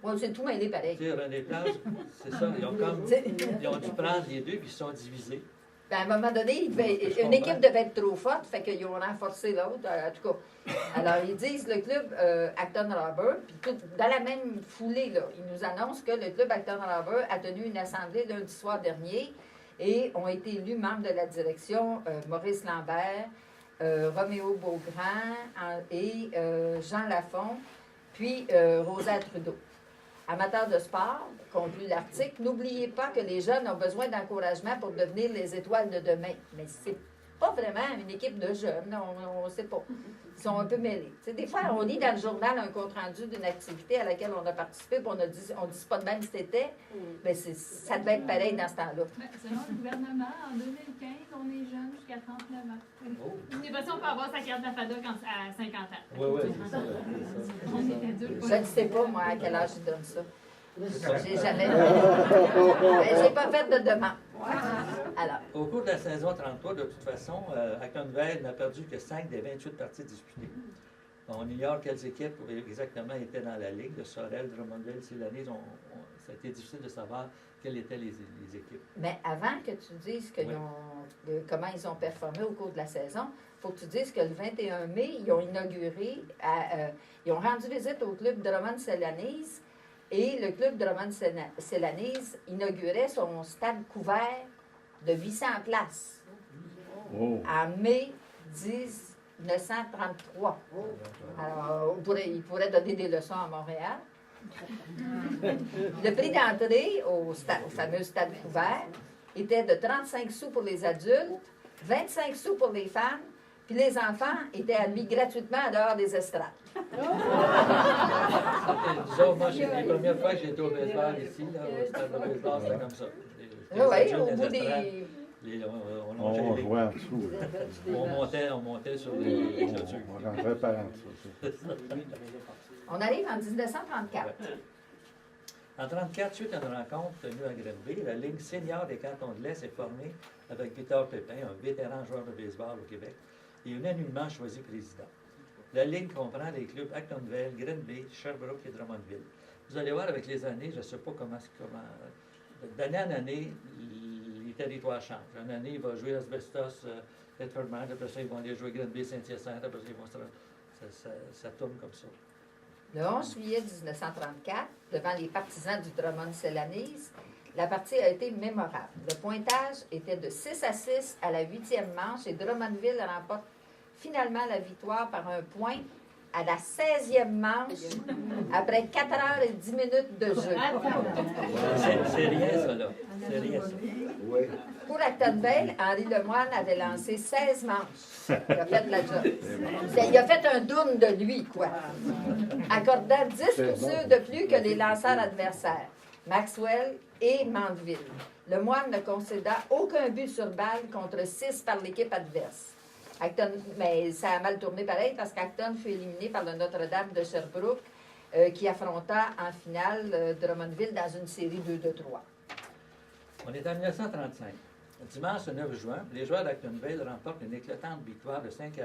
Oui, c'est tout mêlé pareil. Tu sais, René Place, c'est ça, ils ont dû prendre les 2 puis ils se sont divisés. Ben, à un moment donné, une équipe devait être trop forte, fait qu'ils ont renforcé l'autre, en tout cas. Alors, ils disent le club Acton Robber, puis dans la même foulée, là, ils nous annoncent que le club Acton Robber a tenu une assemblée lundi soir dernier et ont été élus membres de la direction Maurice Lambert, Roméo Beaugrand et Jean Lafont, puis Rosa Trudeau. Amateurs de sport, conclut l'article, n'oubliez pas que les jeunes ont besoin d'encouragement pour devenir les étoiles de demain. Mais c'est pas vraiment une équipe de jeunes, on ne sait pas. Ils sont un peu mêlés. Tu sais, des fois, on lit dans le journal un compte-rendu d'une activité à laquelle on a participé, puis on ne dit pas de même c'était, mais ça devait être pareil dans ce temps-là. Selon le gouvernement, en 2015, on est jeune jusqu'à 39 ans. Une émotion peut avoir sa carte d'AFADOC à 50 ans. Oui, c'est ça. On est adulte. Je ne sais pas, moi, à quel âge ils donnent ça. J'ai jamais j'ai pas fait de demande. Alors. Au cours de la saison 33, de toute façon, Acton Vale n'a perdu que 5 des 28 parties disputées. On ignore quelles équipes exactement étaient dans la Ligue. Le Sorel, Drummondville, Sylanais, ça a été difficile de savoir quelles étaient les équipes. Mais avant que tu dises comment ils ont performé au cours de la saison, il faut que tu dises que le 21 mai, ils ont inauguré, ils ont rendu visite au club Drummond-Celanese et le club Drummond-Celanese inaugurait son stade couvert de 800 places en mai 1933. Alors, il pourrait donner des leçons à Montréal. Le prix d'entrée au fameux stade couvert était de 35 sous pour les adultes, 25 sous pour les femmes, puis les enfants étaient admis gratuitement en dehors des estrades. Disons, moi, les premières fois que j'étais au baseball ici, là, au stade de baseball, c'était comme ça. Oui, au bout des... On jouait en dessous. On montait sur les clôtures. On rentrait par en dessous. On arrive en 1934. En 1934, suite à une rencontre tenue à Grenby, la Ligue senior des cantons de l'Est est formée avec Victor Pépin, un vétéran joueur de baseball au Québec, et unanimement choisi président. La Ligue comprend les clubs Actonville, Grenby, Sherbrooke et Drummondville. Vous allez voir avec les années, je ne sais pas comment d'année en année, les territoires changent. Une année, il va jouer Asbestos, Bedford-Mount, après ça, ils vont aller jouer Grenby, Saint-Hyacinthe, après ça, ils vont ça tourne comme ça. Le 11 juillet 1934, devant les partisans du Drummond-Celanese, la partie a été mémorable. Le pointage était de 6-6 à la 8e manche et Drummondville remporte finalement la victoire par un point à la 16e manche après 4 heures et 10 minutes de jeu. C'est rien, ça, là. C'est rien, ça. Oui. Pour Actonville, Henri Lemoine avait lancé 16 manches. Il a fait de la job. Il a fait un doune de lui, quoi. Accordant 10 coups sûrs de plus que les lanceurs adversaires, Maxwell et Mandeville. Lemoine ne concéda aucun but sur balle contre 6 par l'équipe adverse. Mais ça a mal tourné pareil parce qu'Acton fut éliminé par le Notre-Dame de Sherbrooke qui affronta en finale Drummondville dans une série 2-3. On est en 1935. Dimanche 9 juin, les joueurs d'Actonville remportent une éclatante victoire de 5-1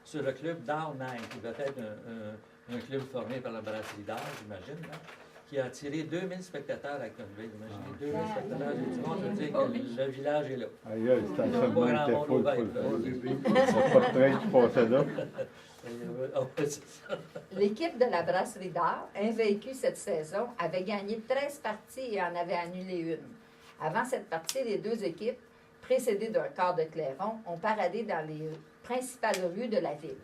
sur le club Downline, qui va être un club formé par la brasserie d'Or, j'imagine, hein, qui a attiré 2000 spectateurs à Actonville. Imaginez, 2000 spectateurs, j'ai du monde, je veux dire que le village est là. Aïe, aïe, c'était Pas seulement grand était monde full, au full. bain. Il n'y a pas de train qui passait là. C'est ça. L'équipe de la brasserie d'Or, invaincue cette saison, avait gagné 13 parties et en avait annulé une. Avant cette partie, les deux équipes, précédées d'un quart de clairon, ont paradé dans les principales rues de la ville.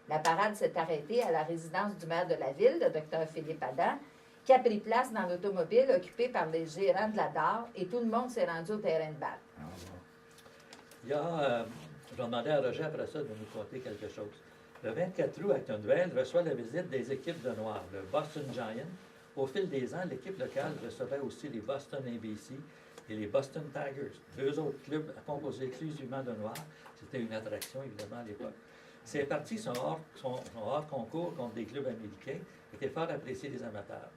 La parade s'est arrêtée à la résidence du maire de la ville, le Dr Philippe Adam, qui a pris place dans l'automobile occupée par les gérants de la DAR et tout le monde s'est rendu au terrain de balle. Il y a, je vais demander à Roger après ça de nous conter quelque chose. Le 24 août, Actonville reçoit la visite des équipes de Noirs, le Boston Giants. Au fil des ans, l'équipe locale recevait aussi les Boston ABC et les Boston Tigers, deux autres clubs composés exclusivement de Noirs. C'était une attraction, évidemment, à l'époque. Ces parties sont hors concours contre des clubs américains, étaient fort appréciés des amateurs.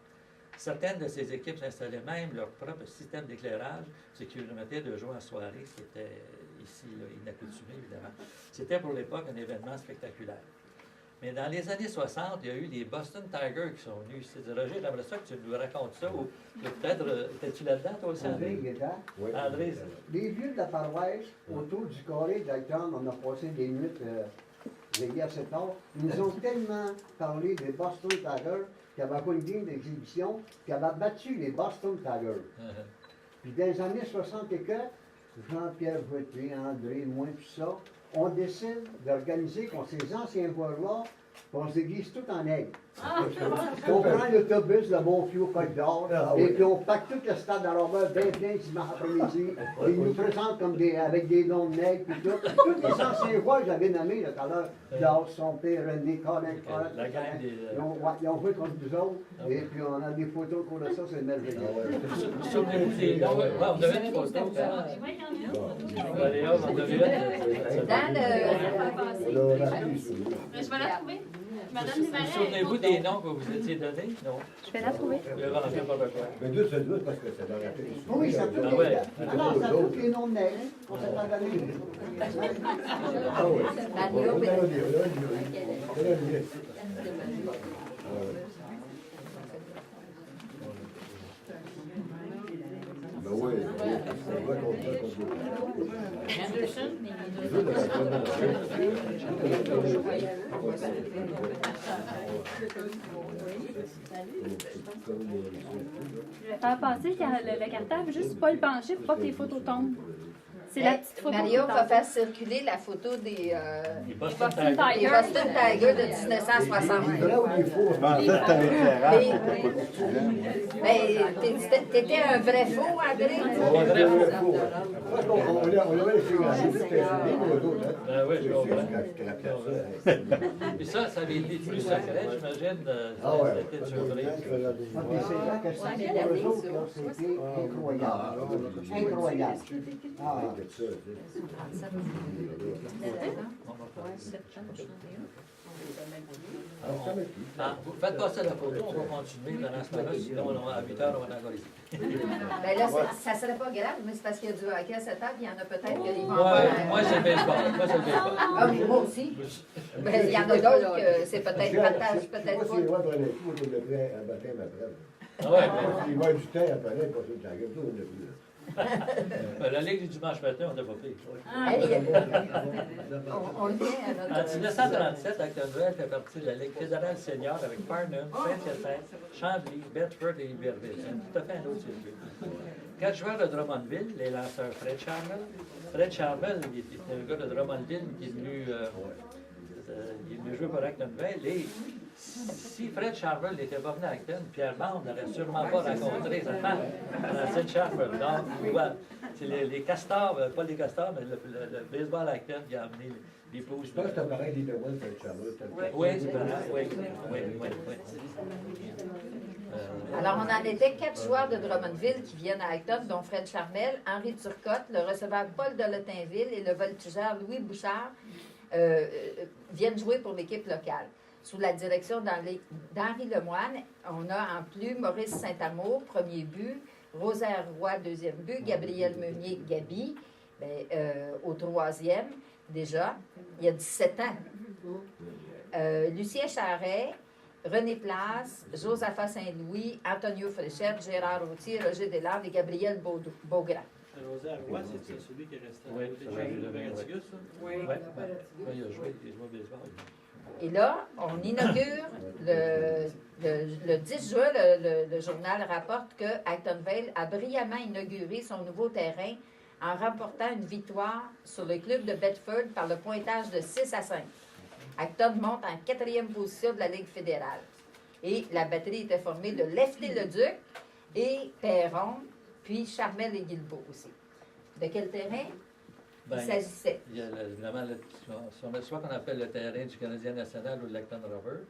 Certaines de ces équipes s'installaient même leur propre système d'éclairage, ce qui leur permettait de jouer en soirée, ce qui était ici là, inaccoutumé, évidemment. C'était pour l'époque un événement spectaculaire. Mais dans les années 60, il y a eu les Boston Tigers qui sont venus ici. Roger, j'aimerais ça que tu nous racontes ça. Ou peut-être, étais-tu là-dedans, toi aussi, André, André? il est là. Oui. André, Les vieux de la paroisse, autour du carré d'Acton, on a passé des nuits veillées assez tard. Ils nous ont tellement parlé des Boston Tigers qui avaient pas une game d'exhibition, qui avaient battu les Boston Tigers. Puis dans les années 60 et quelques, Jean-Pierre Voitier, André, moi, tout ça, on décide d'organiser contre ces anciens joueurs-là, on se déguise tout en aigle. On prend l'autobus de Montpied au Côte d'Or, et puis on pack tout le stade à l'envers, bien dimanche après-midi. Ils nous présentent comme avec des noms de nègres, puis tout. Tous les anciens joueurs que j'avais nommés tout à l'heure, Dawes, son père, René, Colin, la gang des... ils ont joué contre nous autres, et puis on a des photos au cours de ça, c'est merveilleux. Souvenez-vous des noms. Ouais, on avait une photo. Je vois qu'il y en a une. Valéa, on en a vu une. Dans le... Je vais la trouver. Madame Desmarais. Souvenez-vous des noms que vous étiez donnés? Non. Je vais la trouver. Vous avez inventé n'importe quoi. Mais deux, c'est deux parce que c'est dans la télé. Oui, ça tous Ah les ouais. non, ça tous les noms de nègres, on s'est pas donné. Ah oui. Manuel, On a lieu. Anderson. Je vais faire passer le cartable juste pas le pencher pour pas que les photos tombent. C'est la petite photo. Mario qui va tombe. faire circuler la photo des Boston des Tiger. Boston Tigers de Les 1960. vrais ou les faux? Ben, ça, c'était l'éclairage pour pas que tu viennes. Mais t'étais un vrai faux, André? On avait laissé gagner, c'était bien aux autres. Hein. Ben oui, je C'est comprends. sûr, ça. Puis ça avait été plus secret, j'imagine. Ah ouais. C'était une surprise. Ah, puis c'est là que ça, pour eux autres, là, c'était incroyable. Incroyable. Ah, C'est ça, tu sais. Alors, ça m'est Ah, vous faites passer la photo, on va continuer pendant ce temps-là, sinon à 8 heures, on va encore ici. Ben là, ça serait pas grave, mais c'est parce qu'il y a du hockey à cette heure, puis il y en a peut-être que les vont Moi, c'est le baseball. Moi, c'est le baseball. Ah oui, moi aussi. Ben, il y en a d'autres que c'est peut-être partage, peut-être pas. Si les pas. lois prenaient tout autour de près, un baptême après. Ah ouais, Il va y avoir du temps après, pas ça, ça arrive tout, on n'a plus. ben, la Ligue du dimanche matin, on n'a pas pris. On vient à En notre... 1937, Actonville fait partie de la Ligue fédérale senior avec Farnham, Saint-Hyacinthe, Chambly, Bedford et Iberville. C'est tout à fait un autre circuit. 4 joueurs de Drummondville, les lanceurs Fred Charmel. Fred Charmel, il était un gars de Drummondville qui est venu jouer pour Actonville. Et si Fred Charvel n'était pas venu à Acton, Pierre Bond n'aurait sûrement pas rencontré sa femme, Francine Charvel. Donc, voilà, c'est les castors, pas les castors, mais le baseball à Acton qui a amené les pouces. Je pense que c'est pareil, les Dewan, c'est le Charlotte. Oui, c'est pareil, oui. Alors, on en était 4 joueurs de Drummondville qui viennent à Acton, dont Fred Charmel, Henri Turcotte, le receveur Paul de Lotinville et le voltigeur Louis Bouchard viennent jouer pour l'équipe locale. Sous la direction d'Henri Lemoine, on a en plus Maurice Saint-Amour, premier but, Rosaire Roy, deuxième but, Gabriel Meunier, Gabi, au troisième, déjà, il y a 17 ans. Lucien Charret, René Place, Josaphat Saint-Louis, Antonio Fréchette, Gérard Routier, Roger Delarde et Gabriel Beaugrand. Rosaire Roy, c'est celui qui est resté à Oui, côté de ça va, Jérémy je l'avais, Vertigus, ça? Oui, il a joué au baseball. Et là, on inaugure le 10 juin, le journal rapporte que Actonville a brillamment inauguré son nouveau terrain en remportant une victoire sur le club de Bedford par le pointage de 6-5. Acton monte en 4e position de la Ligue fédérale. Et la batterie était formée de Lefty Leduc et Perron, puis Charmel et Guilbeault aussi. De quel terrain il s'agissait? Il y a évidemment soit qu'on appelle le terrain du Canadien national ou de l'Acton Rover,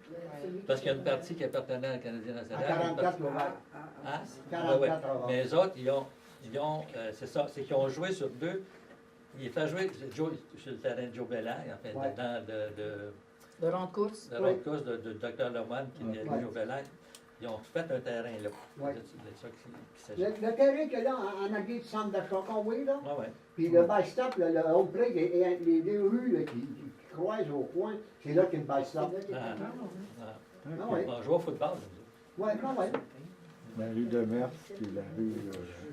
parce qu'il y a une partie qui appartenait au Canadien national. à 44 l'ouvert. Hein? 44 Ouais. Mais les autres, ils ont c'est ça, c'est qu'ils ont joué sur deux. Il fait jouer sur le terrain de Joe Bellan, en fait, Ouais. De rond de course. de l'autre course de Dr. Lemoine qui est Joe Bellan. Ils ont fait un terrain là. Ouais. C'est ça qu'il s'agit. Le terrain qu'il y a là, en arrière du centre d'achat Conway, là, Ah ouais. puis le bike-stop, le home plate et les deux rues là, qui croisent au coin, c'est là qu'il y a le bike-stop. Ah ouais. On joue au football. nous autres. Ouais, ah ouais. La rue de Merce, puis la rue.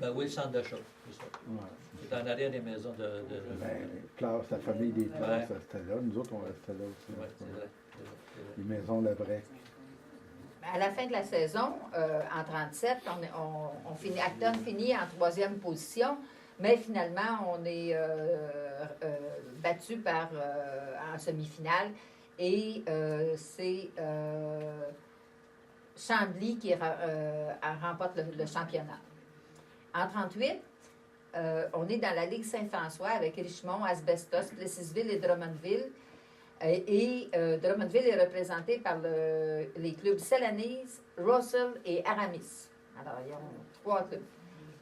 Ben oui, le centre d'achat, c'est ça. Ouais. C'est en arrière des maisons de... Ben, Classe, la famille des classes, Ouais. c'était là. Nous autres, on restait là aussi. Ouais, c'est vrai. C'est vrai. Les maisons Lebrec. À la fin de la saison, en 37, Acton finit en 3e position, mais finalement, on est battu en semi-finale et c'est Chambly qui remporte le championnat. En 38, on est dans la Ligue Saint-François avec Richmond, Asbestos, Plessisville et Drummondville. Et Drummondville est représenté par les clubs Celanese, Russell et Aramis. Alors, ils ont 3 clubs.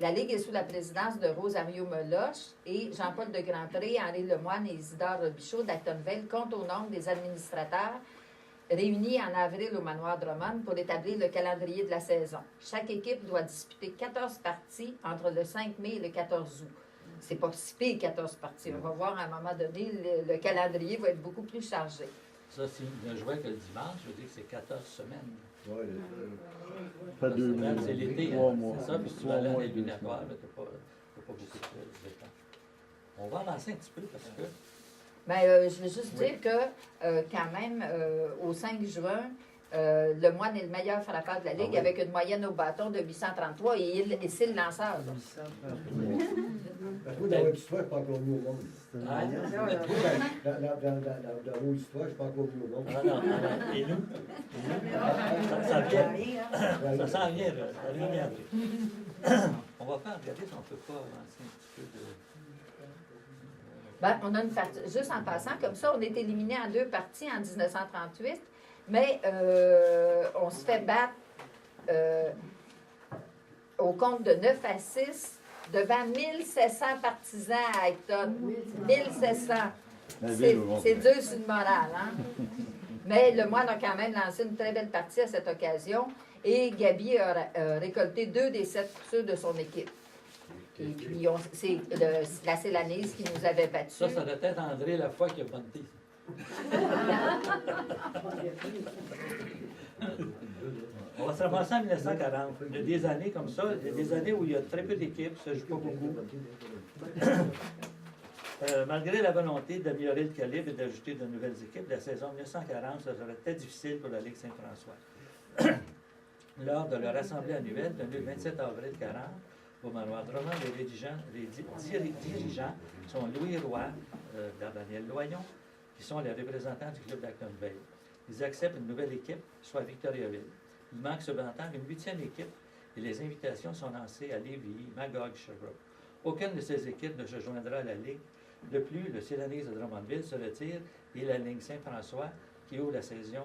La Ligue est sous la présidence de Rosario Meloche et Jean-Paul de Grandpré, Henri Lemoine et Isidore Robichaud d'Actonville comptent au nombre des administrateurs réunis en avril au manoir Drummond pour établir le calendrier de la saison. Chaque équipe doit disputer 14 parties entre le 5 mai et le 14 août. C'est pas si pire 14 parties. On va voir à un moment donné, le calendrier va être beaucoup plus chargé. Ça, s'il ne jouait que le dimanche, je veux dire que c'est 14 semaines. Ouais, Pas 2 mois. C'est l'été, 3 hein, mois. c'est ça, puis si tu vas aller à l'éliminatoire, tu n'as pas beaucoup de temps. On va avancer un petit peu parce que... Mais je veux juste dire que, quand même, au 5 juin, le moine est le meilleur frappeur de la Ligue avec une moyenne au bâton de 833 et c'est le lanceur. là. Parce que moi, dans votre histoire, je suis pas encore venu au monde. Ah, Dans vos histoires, je suis pas encore venu au monde. non, non. Et nous? Ça vient. Ça s'en vient, là. Ça vient bientôt. On va faire, regardez si on ne peut pas avancer un petit peu de... Ben, on a une partie, juste en passant, comme ça, on est éliminé en 2 parties en 1938, mais on se fait battre au compte de 9-6 devant 1700 partisans à Acton. 1700. C'est dur sur le moral, hein? Mais le moine a quand même lancé une très belle partie à cette occasion et Gabi a récolté 2 des 7 coups de son équipe. Et puis, c'est la Célanise qui nous avait battus. Ça doit être André Laffoy qui a bonté. On va se ramasser en 1940. Il y a des années comme ça, il y a des années où il y a très peu d'équipes, ça ne joue pas beaucoup. Malgré la volonté d'améliorer le calibre et d'ajouter de nouvelles équipes, la saison 1940 serait très difficile pour la Ligue Saint-François. Lors de leur assemblée annuelle, tenue le 27 avril 40, au manoir Drummond, les dirigeants sont Louis Roy, Daniel Loyon, qui sont les représentants du club d'Acton Vale. Ils acceptent une nouvelle équipe, soit Victoriaville. Il manque cependant une 8e équipe et les invitations sont lancées à Lévis, Magog, Sherbrooke. Aucune de ces équipes ne se joindra à la Ligue. De plus, le Célanise de Drummondville se retire et la Ligue Saint-François qui ouvre la saison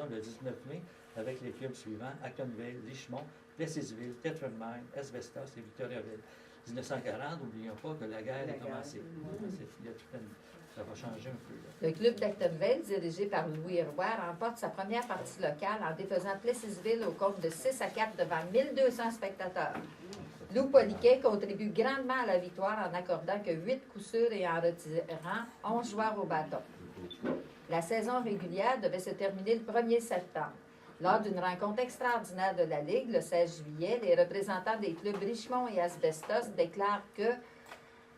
le 19 mai avec les clubs suivants, Actonville, Richmond, Plessisville, Tettram Mine, Asbestos et Victoriaville. 1940, n'oublions pas que la guerre est commencée. Ça va changer un peu. Là. Le club d'Actonville, dirigé par Louis Roy, remporte sa première partie locale en défaisant Plessisville au compte de 6-4 devant 1200 spectateurs. Lou Poliquet contribue grandement à la victoire en accordant que 8 coups sûrs et en retirant 11 joueurs au bâton. La saison régulière devait se terminer le 1er septembre. Lors d'une rencontre extraordinaire de la Ligue, le 16 juillet, les représentants des clubs Richmond et Asbestos déclarent que,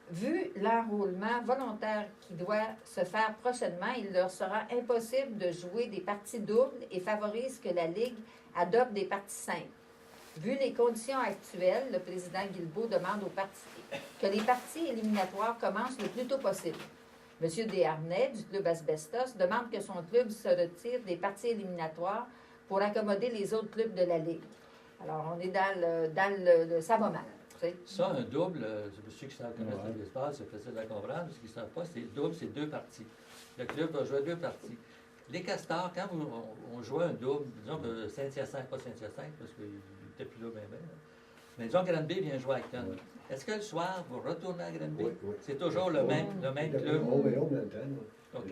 vu l'enrôlement volontaire qui doit se faire prochainement, il leur sera impossible de jouer des parties doubles et favorisent que la Ligue adopte des parties simples. Vu les conditions actuelles, le président Guilbeault demande que les parties éliminatoires commencent le plus tôt possible. M. Desharnais, du club Asbestos, demande que son club se retire des parties éliminatoires pour accommoder les autres clubs de la Ligue. Alors, on est dans le ça va mal. Ça, un double, ceux qui savent connaître le baseball, c'est facile à comprendre. Ceux qui ne savent pas, c'est le double, c'est 2 parties. Le club va jouer 2 parties. Les Castors, quand on jouait un double, disons que Saint-Hyacinthe, pas Saint-Hyacinthe, parce qu'il n'était plus là bien. Mais disons que Granby vient jouer à Acton. Est-ce que le soir, vous retournez à Granby? Oui. C'est toujours le même club? On met le temps. OK.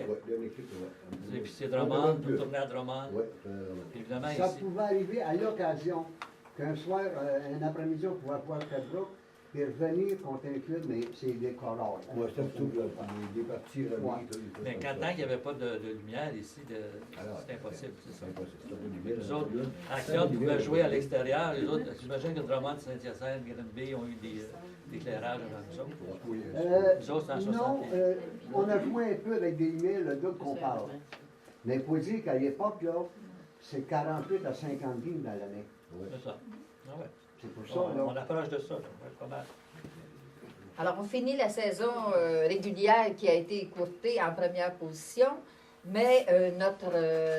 Et puis c'est Drummond, vous tournez à Drummond. Oui, évidemment, Ça ici. pouvait arriver à l'occasion qu'un soir, un après-midi, on pouvait voir Sherbrooke et revenir contre un club, mais c'est des colores. Moi, c'est surtout des parties remises. Mais tant qu'il n'y avait pas de lumière ici, c'est impossible, c'est ça. Les autres, Acton pouvaient jouer à l'extérieur. Les autres, j'imagine que Drummond, Saint-Hyacinthe, Granby ont eu des éclairages avant nous autres. Les autres, c'est en 60. Non, on a joué un peu avec des lumières, le double qu'on parle. Mais il faut dire qu'à l'époque, là, c'est 48 à 50 games dans l'année. C'est ça. Ah ouais. C'est pour ça, là. On approche de ça, là. Ouais, pas mal. Alors, on finit la saison régulière qui a été écourtée en première position, mais notre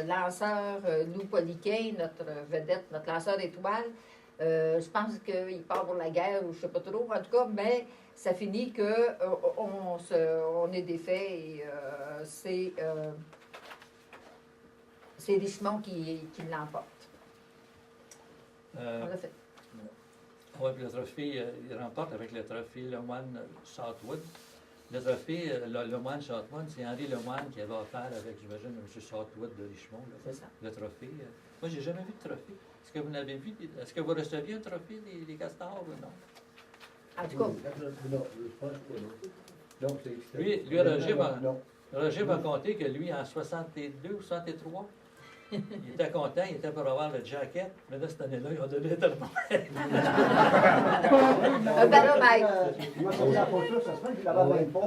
lanceur Lou Poliquin, notre vedette, notre lanceur étoile, je pense qu'il part pour la guerre ou je ne sais pas trop, en tout cas, mais ça finit qu'on est défait et c'est Richemont qui l'emporte. On l'a fait. Oui, puis le trophée, il remporte avec le trophée Lemoine Southwood. Le trophée Lemoine Southwood, c'est Henri Lemoine qui avait offert avec, j'imagine, M. Southwood de Richemont. C'est ça. Le trophée. Moi, j'ai jamais vu de trophée. Est-ce que vous l'avez vu? Est-ce que vous receviez un trophée des Castors ou non? En tout cas, Non, je pense pas, non. Lui, Roger m'a compté que lui, en 62 ou 63, Il était content, il était pour avoir le jacket, mais là, cette année-là, ils ont donné un thermomètre. Un baromètre. Moi, c'est la photo, ça se fait que je l'avais même pas.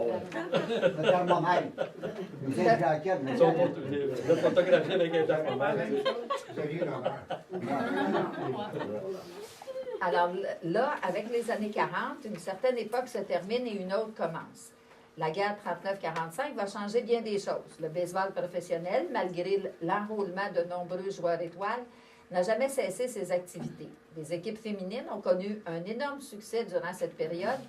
Le thermomètre. J'ai une jaquette, mais Ils sont le photographié avec un thermomètre. Alors là, avec les années 40, une certaine époque se termine et une autre commence. La guerre 39-45 va changer bien des choses. Le baseball professionnel, malgré l'enrôlement de nombreux joueurs étoiles, n'a jamais cessé ses activités. Les équipes féminines ont connu un énorme succès durant cette période,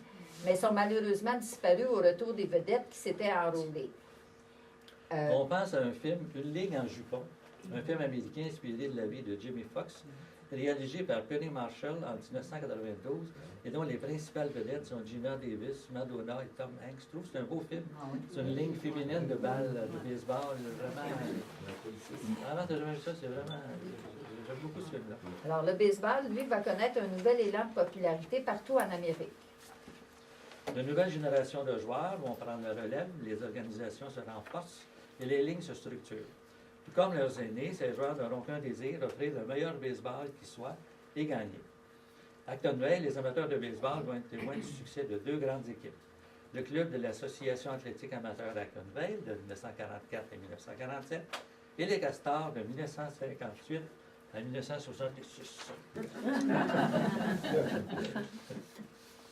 mais sont malheureusement disparues au retour des vedettes qui s'étaient enrôlées. On pense à un film, Une ligue en jupon, un film américain inspiré de la vie de Jimmy Fox, réalisé par Penny Marshall en 1992, et dont les principales vedettes sont Gina Davis, Madonna et Tom Hanks. Je trouve que c'est un beau film. C'est une ligne féminine de balles de baseball, vraiment. Avant, tu n'as jamais vu ça, c'est vraiment. J'aime beaucoup ce film-là. Alors, le baseball, lui, va connaître un nouvel élan de popularité partout en Amérique. De nouvelles générations de joueurs vont prendre la relève, les organisations se renforcent et les lignes se structurent. Tout comme leurs aînés, ces joueurs n'auront qu'un désir, offrir le meilleur baseball qui soit et gagner. À Actonville, les amateurs de baseball vont être témoins du succès de deux grandes équipes. Le club de l'Association athlétique amateur d'Actonville de 1944 et 1947 et les Castors de 1958 à 1966.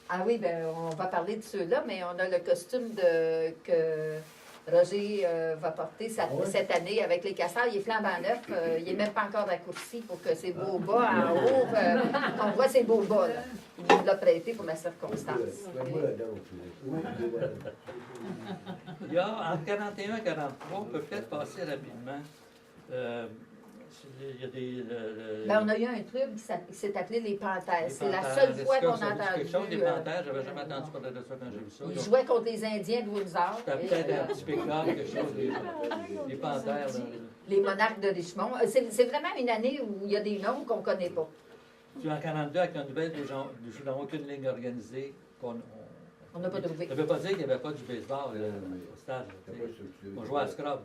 Ah oui, bien, on va parler de ceux-là, mais on a le costume que Roger va porter cette année avec les Castors. Il est flambant neuf. Il n'est même pas encore raccourci pour que ses beaux bas en haut, on voit ses beaux bas. Là. Il nous l'a prêté pour la circonstance. Il y a entre 41 et 43, on peut peut-être passer rapidement. Il y a des. Ben, on a eu un club qui s'est appelé les Panthères. C'est la Panthères. seule fois Est-ce que qu'on a ça vous dit entendu. quelque chose des Panthères, j'avais jamais entendu parler de ça quand j'ai vu ça. Ils jouaient contre les Indiens de Windsor. C'était peut-être un petit pick-up, quelque chose des Panthères. Là. Les Monarques de Richmond. C'est vraiment une année où il y a des noms qu'on ne connaît pas. Puis en 42, avec la nouvelle, nous n'avons aucune ligne organisée. On n'a pas trouvé. Ça ne veut pas dire qu'il n'y avait pas du baseball au stade. On jouait à Scrub.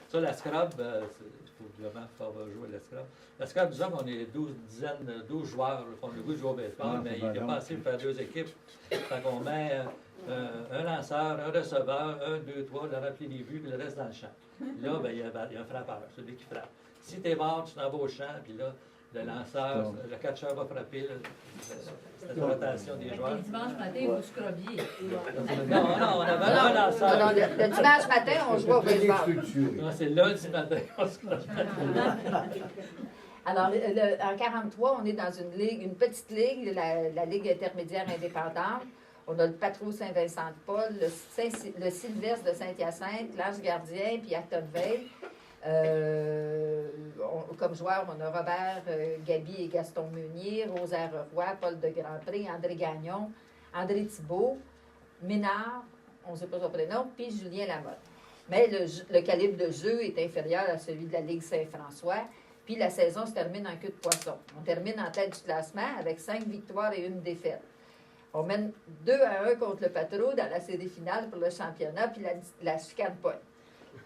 Ça, la Scrub, il faut vraiment jouer à la Scrub. La Scrub, disons qu'on est 12 joueurs qui ont le goût de jouer au baseball, mais il n'y a pas assez pour faire deux équipes. Fait qu'on met un lanceur, un receveur, 1, 2, 3, le remplit les buts, puis le reste dans le champ. Là, ben, il y a un frappeur, celui qui frappe. Si tu es mort, tu t'en vas au champ, puis là, le lanceur, le catcheur va frapper. C'est la rotation des joueurs. Le dimanche matin, vous scrubbiez. Non, on avait un lanceur. Non, le dimanche matin, on jouait au baseball. Non, c'est lundi matin qu'on se Alors, en 43, on est dans une ligue, une petite ligue, la Ligue intermédiaire indépendante. On a le Patro Saint-Vincent-de-Paul, le Sylvestre de Saint-Hyacinthe, l'Ange Gardien, puis Actonville. Comme joueurs, on a Robert, Gaby et Gaston Meunier, Rosaire Roy, Paul de Grandpré, André Gagnon, André Thibault, Ménard, on ne sait pas son prénom, puis Julien Lamotte. Mais le calibre de jeu est inférieur à celui de la Ligue Saint-François, puis la saison se termine en queue de poisson. On termine en tête du classement avec 5 victoires et 1 défaite. On mène 2-1 contre le Patro dans la série finale pour le championnat, puis la chicane pointe.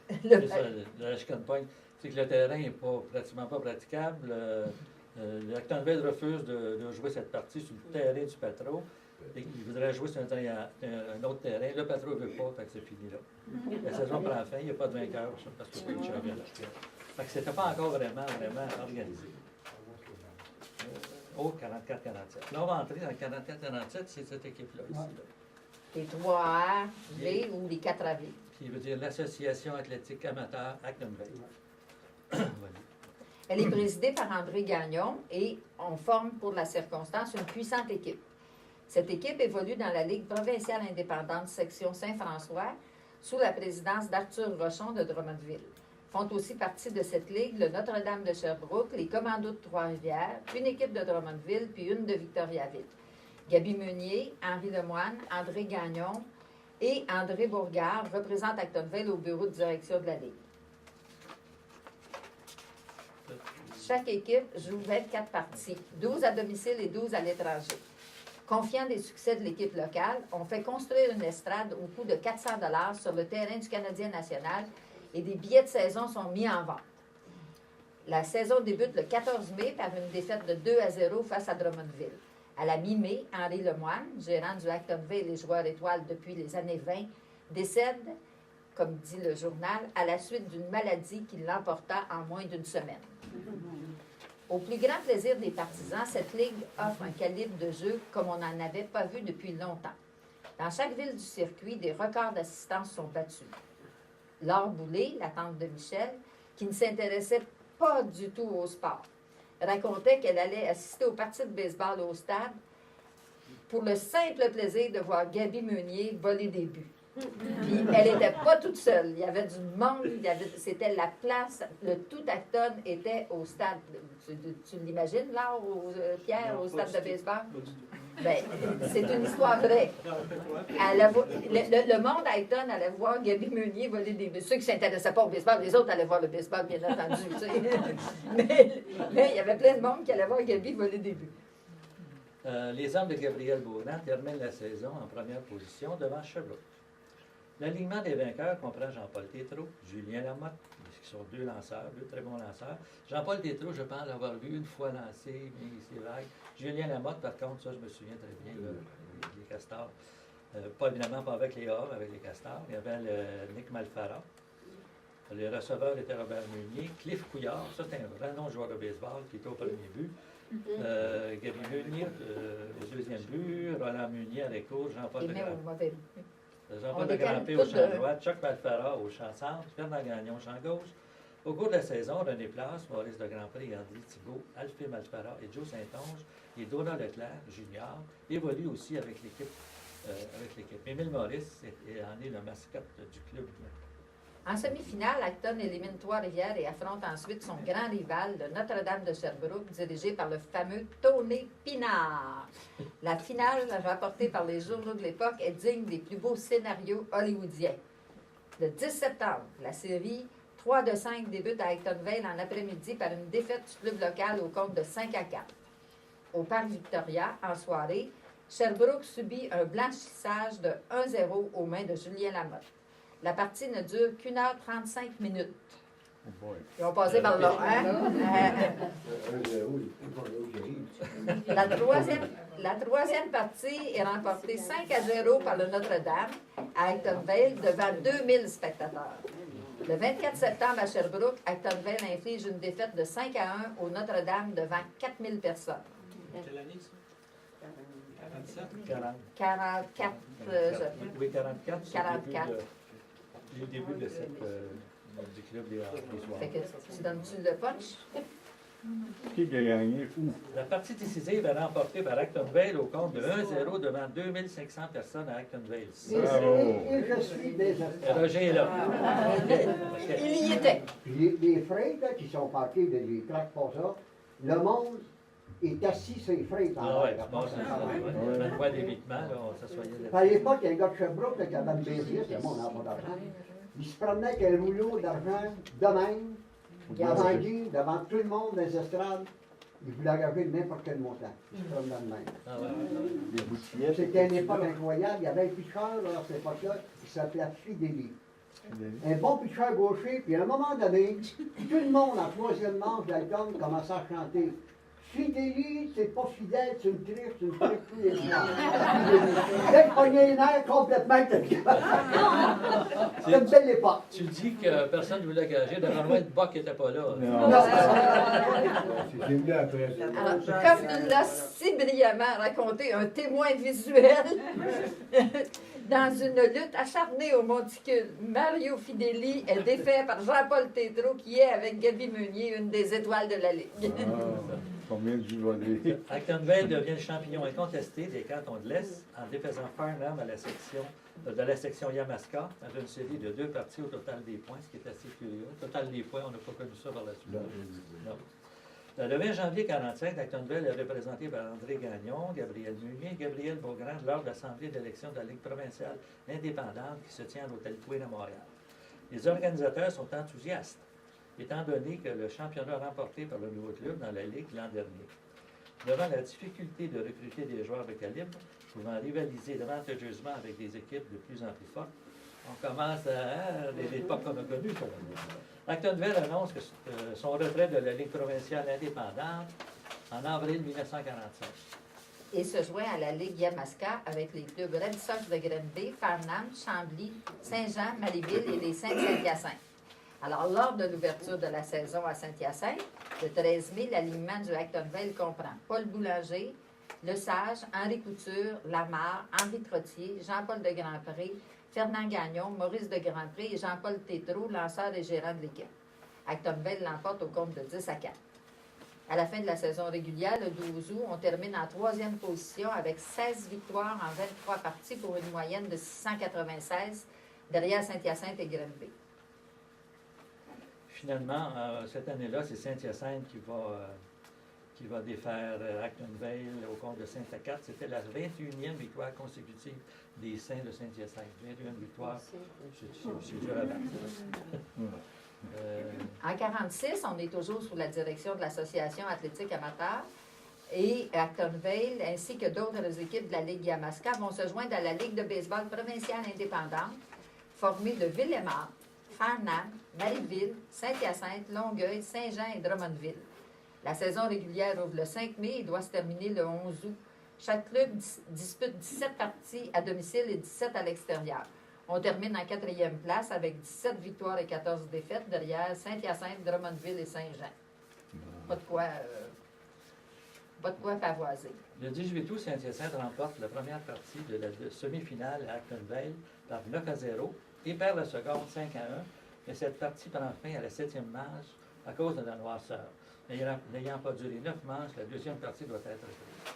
C'est ça, la chicane point, c'est que le terrain n'est pratiquement pas praticable. Actonville refuse de jouer cette partie sur le terrain du Patro. Il voudrait jouer sur un autre terrain. Le Patro ne veut pas, fait que c'est fini là. La saison prend fin, il n'y a pas de vainqueur parce que c'est pas une championnat. Fait que c'était pas encore vraiment organisé. Au 44-47. Là, on va entrer dans le 44-47, c'est cette équipe-là ici. Là. Les 3A, V ou les 4AV. Qui veut dire l'Association athlétique amateur Actonville. Elle est présidée par André Gagnon et on forme pour la circonstance une puissante équipe. Cette équipe évolue dans la Ligue provinciale indépendante section Saint-François sous la présidence d'Arthur Rochon de Drummondville. Font aussi partie de cette ligue le Notre-Dame de Sherbrooke, les Commandos de Trois-Rivières, une équipe de Drummondville puis une de Victoriaville. Gaby Meunier, Henri Lemoine, André Gagnon et André Bourgard représentent Actonville au bureau de direction de la Ligue. Chaque équipe joue 24 parties, 12 à domicile et 12 à l'étranger. Confiant des succès de l'équipe locale, on fait construire une estrade au coût de 400 $ sur le terrain du Canadien national et des billets de saison sont mis en vente. La saison débute le 14 mai par une défaite de 2-0 face à Drummondville. À la mi-mai, Henri Lemoine, gérant du Actonville et joueur étoile depuis les années 20, décède, comme dit le journal, à la suite d'une maladie qui l'emporta en moins d'une semaine. Au plus grand plaisir des partisans, cette ligue offre un calibre de jeu comme on n'en avait pas vu depuis longtemps. Dans chaque ville du circuit, des records d'assistance sont battus. Laure Boulay, la tante de Michel, qui ne s'intéressait pas du tout au sport, racontait qu'elle allait assister aux parties de baseball au stade pour le simple plaisir de voir Gaby Meunier voler des buts. Puis elle n'était pas toute seule. Il y avait du monde, c'était la place, le tout Acton était au stade. Tu l'imagines, là, Pierre, au stade de baseball? Ben, c'est une histoire vraie. Le monde à Acton allait voir Gaby Meunier voler des buts. Ceux qui ne s'intéressaient pas au baseball, les autres allaient voir le baseball, bien entendu. Tu sais. mais il y avait plein de monde qui allait voir Gaby voler des buts. Les hommes de Gabriel Beaugrand terminent la saison en première position devant Sherbrooke. L'alignement des vainqueurs comprend Jean-Paul Tétrault, Julien Lamotte, qui sont deux lanceurs, deux très bons lanceurs. Jean-Paul Tétrault, je pense l'avoir vu une fois lancé, mais c'est vague. Julien Lamotte, par contre, ça, je me souviens très bien, les Castors. Pas évidemment pas avec les Havres, avec les Castors. Il y avait Nick Malfara. Les receveurs étaient Robert Meunier, Cliff Couillard, ça c'est un vrai nom de joueur de baseball qui était au premier but. Gaby Meunier au deuxième but, Roland Meunier à l'écoute, Jean-Paul de Grandpré. Jean-Paul de Grandpré au champ droit, Chuck Malfara au champ centre, Fernand Gagnon au champ gauche. Au cours de la saison, René Place, Maurice de Grandpré, André Thibault, Alphée Malfara et Joe Saint-Onge et Donald Leclerc, junior, évoluent aussi avec l'équipe. Émile Maurice en est le mascotte du club. En semi-finale, Acton élimine Trois-Rivières et affronte ensuite son grand rival, le Notre-Dame de Sherbrooke, dirigé par le fameux Tony Pinard. La finale, rapportée par les journaux de l'époque, est digne des plus beaux scénarios hollywoodiens. Le 10 septembre, la série 3-5 débute à Actonville en après-midi par une défaite du club local au compte de 5-4. Au Parc Victoria, en soirée, Sherbrooke subit un blanchissage de 1-0 aux mains de Julien Lamotte. La partie ne dure qu'1h35 minutes. Ils ont passé par là, hein? La troisième partie est remportée 5-0 par le Notre-Dame à Actonville devant 2000 spectateurs. Le 24 septembre à Sherbrooke, Actonville inflige une défaite de 5-1 au Notre-Dame devant 4000 personnes. Quelle année, ça? 44, Oui, 44. C'est 44. le début de du club des soirs. Fait que tu donnes-tu le punch? Qui a gagné où? La partie décisive est remportée par Actonville au compte de 1-0 devant 2500 personnes à Actonville. Et je suis désespéré. Roger est là. Il y était. Les freights là, qui sont parqués, les tracts pour ça, le monde est assis sur les freights en Ah ouais, l'air. tu passes on a quoi d'évitement, là, on s'assoyait À là-dessus. l'époque, il y a un gars de Sherbrooke là, qui avait une baiser, c'était bon, on n'a pas d'argent. Il se promenait avec un rouleau d'argent de même, devant Guy, devant tout le monde dans les estrades. Il voulait engager n'importe quel montant. Il se promenait de même. Ah ouais. Les boutilliers. C'était une époque incroyable. Il y avait un pitcheur là, à cette époque-là qui s'appelait Fideli. Un bon pitcheur gaucher, puis à un moment donné, tout le monde en troisième manche d'Alton commençait à chanter. Fideli, c'est pas fidèle, tu me triches tous les soirs. Dès que pogné les nerfs complètement, c'est une belle époque. Tu dis que personne ne voulait gager, devant moi, le Boc n'était pas là. Non. C'est venu après. Alors, comme nous l'a si brillamment raconté un témoin visuel dans une lutte acharnée au monticule, Mario Fideli est défait par Jean-Paul Tétrault, qui est, avec Gaby Meunier, une des étoiles de la Ligue. Combien de volés? Actonville devient le champion incontesté des cantons de l'Est en défaisant Farnham de la section Yamaska dans une série de 2 parties au total des points, ce qui est assez curieux. Au total des points, on n'a pas connu ça par la suite. Non. Le 20 janvier 1945, Actonville est représenté par André Gagnon, Gabriel Meunier et Gabriel Beaugrand lors de l'Assemblée d'élection de la Ligue provinciale indépendante qui se tient à l'Hôtel Queen à Montréal. Les organisateurs sont enthousiastes, étant donné que le championnat remporté par le nouveau club dans la Ligue l'an dernier. Devant la difficulté de recruter des joueurs de calibre, pouvant rivaliser avantageusement avec des équipes de plus en plus fortes, On commence à l'époque qu'on a connue. Actonville annonce son retrait de la Ligue provinciale indépendante en avril 1945. Et se joint à la Ligue Yamaska avec les clubs Red Sox de Granby, Farnham, Chambly, Saint-Jean, Marieville et les Saints-Saint-Hyacinthe. Alors, lors de l'ouverture de la saison à Saint-Hyacinthe, le 13 mai, l'alignement du Actonville comprend Paul Boulanger, Le Sage, Henri Couture, Lamarre, Henri Trottier, Jean-Paul de Grandpré, Fernand Gagnon, Maurice de Grandpré et Jean-Paul Tétrault, lanceur et gérant de l'équipe. Actonville l'emporte au compte de 10-4. À la fin de la saison régulière, le 12 août, on termine en 3e position avec 16 victoires en 23 parties pour une moyenne de 696 derrière Saint-Hyacinthe et Granby. Finalement, cette année-là, c'est Saint-Hyacinthe qui va défaire Actonville au compte de 5-4. C'était la 21e victoire consécutive des Saints de Saint-Hyacinthe. 21 victoires, c'est dur à battre. En 1946, on est toujours sous la direction de l'Association athlétique amateur et Actonville, ainsi que d'autres équipes de la Ligue Yamaska, vont se joindre à la Ligue de baseball provinciale indépendante, formée de Villemort, Farnham, Marieville, Saint-Hyacinthe, Longueuil, Saint-Jean et Drummondville. La saison régulière ouvre le 5 mai et doit se terminer le 11 août. Chaque club dispute 17 parties à domicile et 17 à l'extérieur. On termine en 4e place avec 17 victoires et 14 défaites derrière Saint-Hyacinthe, Drummondville et Saint-Jean. Pas de quoi pavoiser. Le 18 août, Saint-Hyacinthe remporte la première partie de la semi-finale à Actonville par 9-0 et perd la seconde 5-1. Mais cette partie prend fin à la 7e manche à cause de la noirceur. N'ayant pas duré 9 manches, la deuxième partie doit être reprise.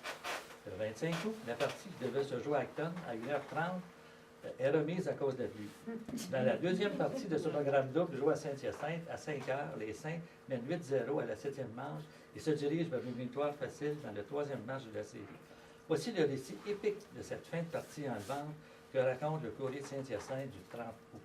Le 25 août, la partie qui devait se jouer à Acton à 1h30 est remise à cause de la pluie. Dans la deuxième partie de ce programme double, joué à Saint-Hyacinthe, à 5 heures, les Saints mènent 8-0 à la 7e manche et se dirigent vers une victoire facile dans la 3e manche de la série. Voici le récit épique de cette fin de partie en vente que raconte le courrier de Saint-Hyacinthe du 30 août.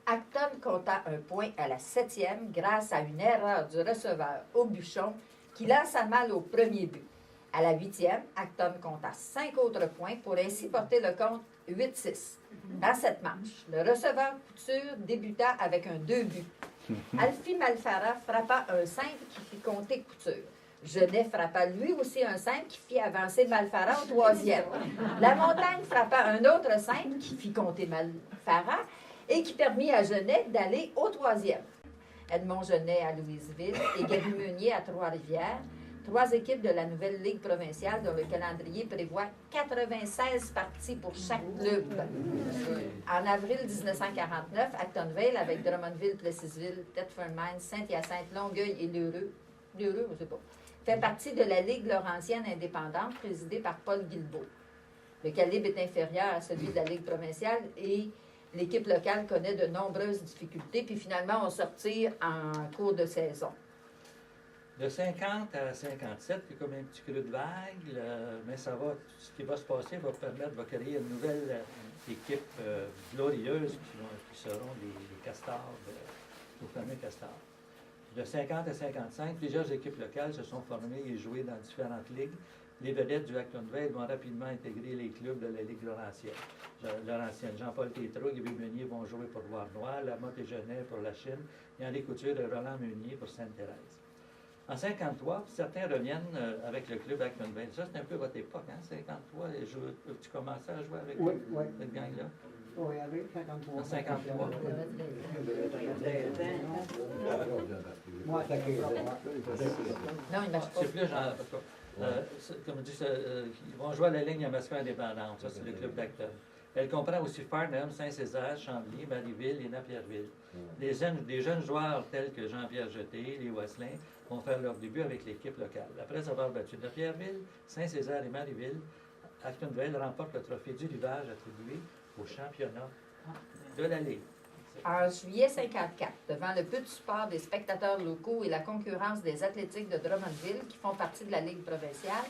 Acton compta un point à la 7e grâce à une erreur du receveur Aubuchon qui lança mal au premier but. À la 8e, Acton compta 5 autres points pour ainsi porter le compte 8-6. Dans cette manche, le receveur Couture débuta avec un 2 buts. Alfie Malfara frappa un 5 qui fit compter Couture. Genet frappa lui aussi un 5 qui fit avancer Malfara au 3e. La Montagne frappa un autre 5 qui fit compter Malfara et qui permit à Genet d'aller au 3e. Edmond Genet à Louisville et Gaby Meunier à Trois-Rivières, 3 équipes de la nouvelle Ligue provinciale dont le calendrier prévoit 96 parties pour chaque club. En avril 1949, Actonville, avec Drummondville, Plessisville, Thetford Mines, Saint-Hyacinthe, Longueuil et Lheureux, je ne sais pas, fait partie de la Ligue laurentienne indépendante présidée par Paul Guilbeault. Le calibre est inférieur à celui de la Ligue provinciale et l'équipe locale connaît de nombreuses difficultés, puis finalement, on sortit en cours de saison. De 50 à 57, c'est comme un petit creux de vague, mais ça va, ce qui va se passer va créer une nouvelle équipe glorieuse qui seront les Castors, les fameux Castors. De 50 à 55, plusieurs équipes locales se sont formées et jouées dans différentes ligues. Les vedettes du Actonville vont rapidement intégrer les clubs de la Ligue laurentienne. Jean-Paul Tétrault et Gaby Meunier vont jouer pour Loire-Noire, Lamotte et Genet pour la Chine, et Henri Couture et Roland Meunier pour Sainte-Thérèse. En 53, certains reviennent avec le club Actonville. Ça, c'est un peu votre époque, hein? 53, tu commençais à jouer avec cette gang-là? Oui, avec 53. En 53. Moi, c'est Non, il ne marche pas. C'est plus genre, comme je dis, ils vont jouer à la ligne Yamaska indépendante. Ça, c'est le club d'Acton. Elle comprend aussi Farnham, Saint-Césaire, Chambly, Marieville et Napierville. Des jeunes joueurs tels que Jean-Pierre Jeté, les Wasselin, vont faire leur début avec l'équipe locale. Après avoir battu Napierville, Saint-Césaire et Marieville, Actonville remporte le trophée du rivage attribué au championnat de la Ligue. En juillet 54, devant le peu de support des spectateurs locaux et la concurrence des athlétiques de Drummondville, qui font partie de la Ligue provinciale,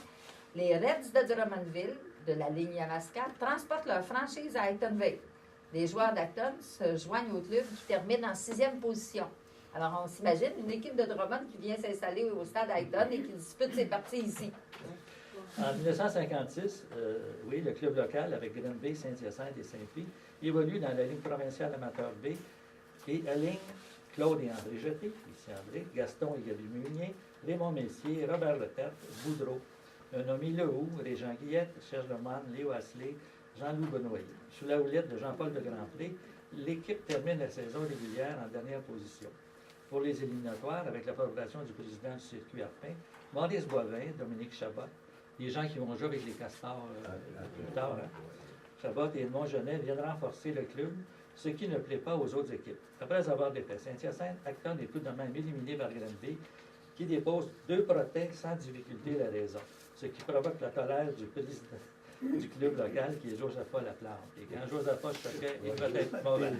les Reds de Drummondville, de la ligne Yamaska, transportent leur franchise à Actonville. Les joueurs d'Acton se joignent au club qui termine en 6e position. Alors, on s'imagine une équipe de Drummond qui vient s'installer au stade Acton et qui dispute ses parties ici. En 1956, oui, le club local avec Granby, Saint-Hyacinthe et Saint-Louis évolue dans la Ligue provinciale amateur B et aligne Claude et André Jeté, ici André, Gaston et Gaby Meunier, Raymond Messier, Robert Leterte, Boudreau, un nommé Lehoux, Régent Guillette, Serge Lemoine, Léo Asselé, Jean-Loup Benoyer. Sous la houlette de Jean-Paul de Grandpré, l'équipe termine la saison régulière en dernière position. Pour les éliminatoires, avec l'approbation du président du circuit alpin, Maurice Boivin, Dominique Chabot, des gens qui vont jouer avec les Castors plus tard. Hein? Chabot et Edmond Genet viennent renforcer le club, ce qui ne plaît pas aux autres équipes. Après avoir défait Saint-Hyacinthe, Acton est tout de même éliminé par Granby, qui dépose 2 protèges sans difficulté la raison, ce qui provoque la colère du président du club local, qui est Josaphat Laplante. Et quand Josaphat choquait, il va être mauvais.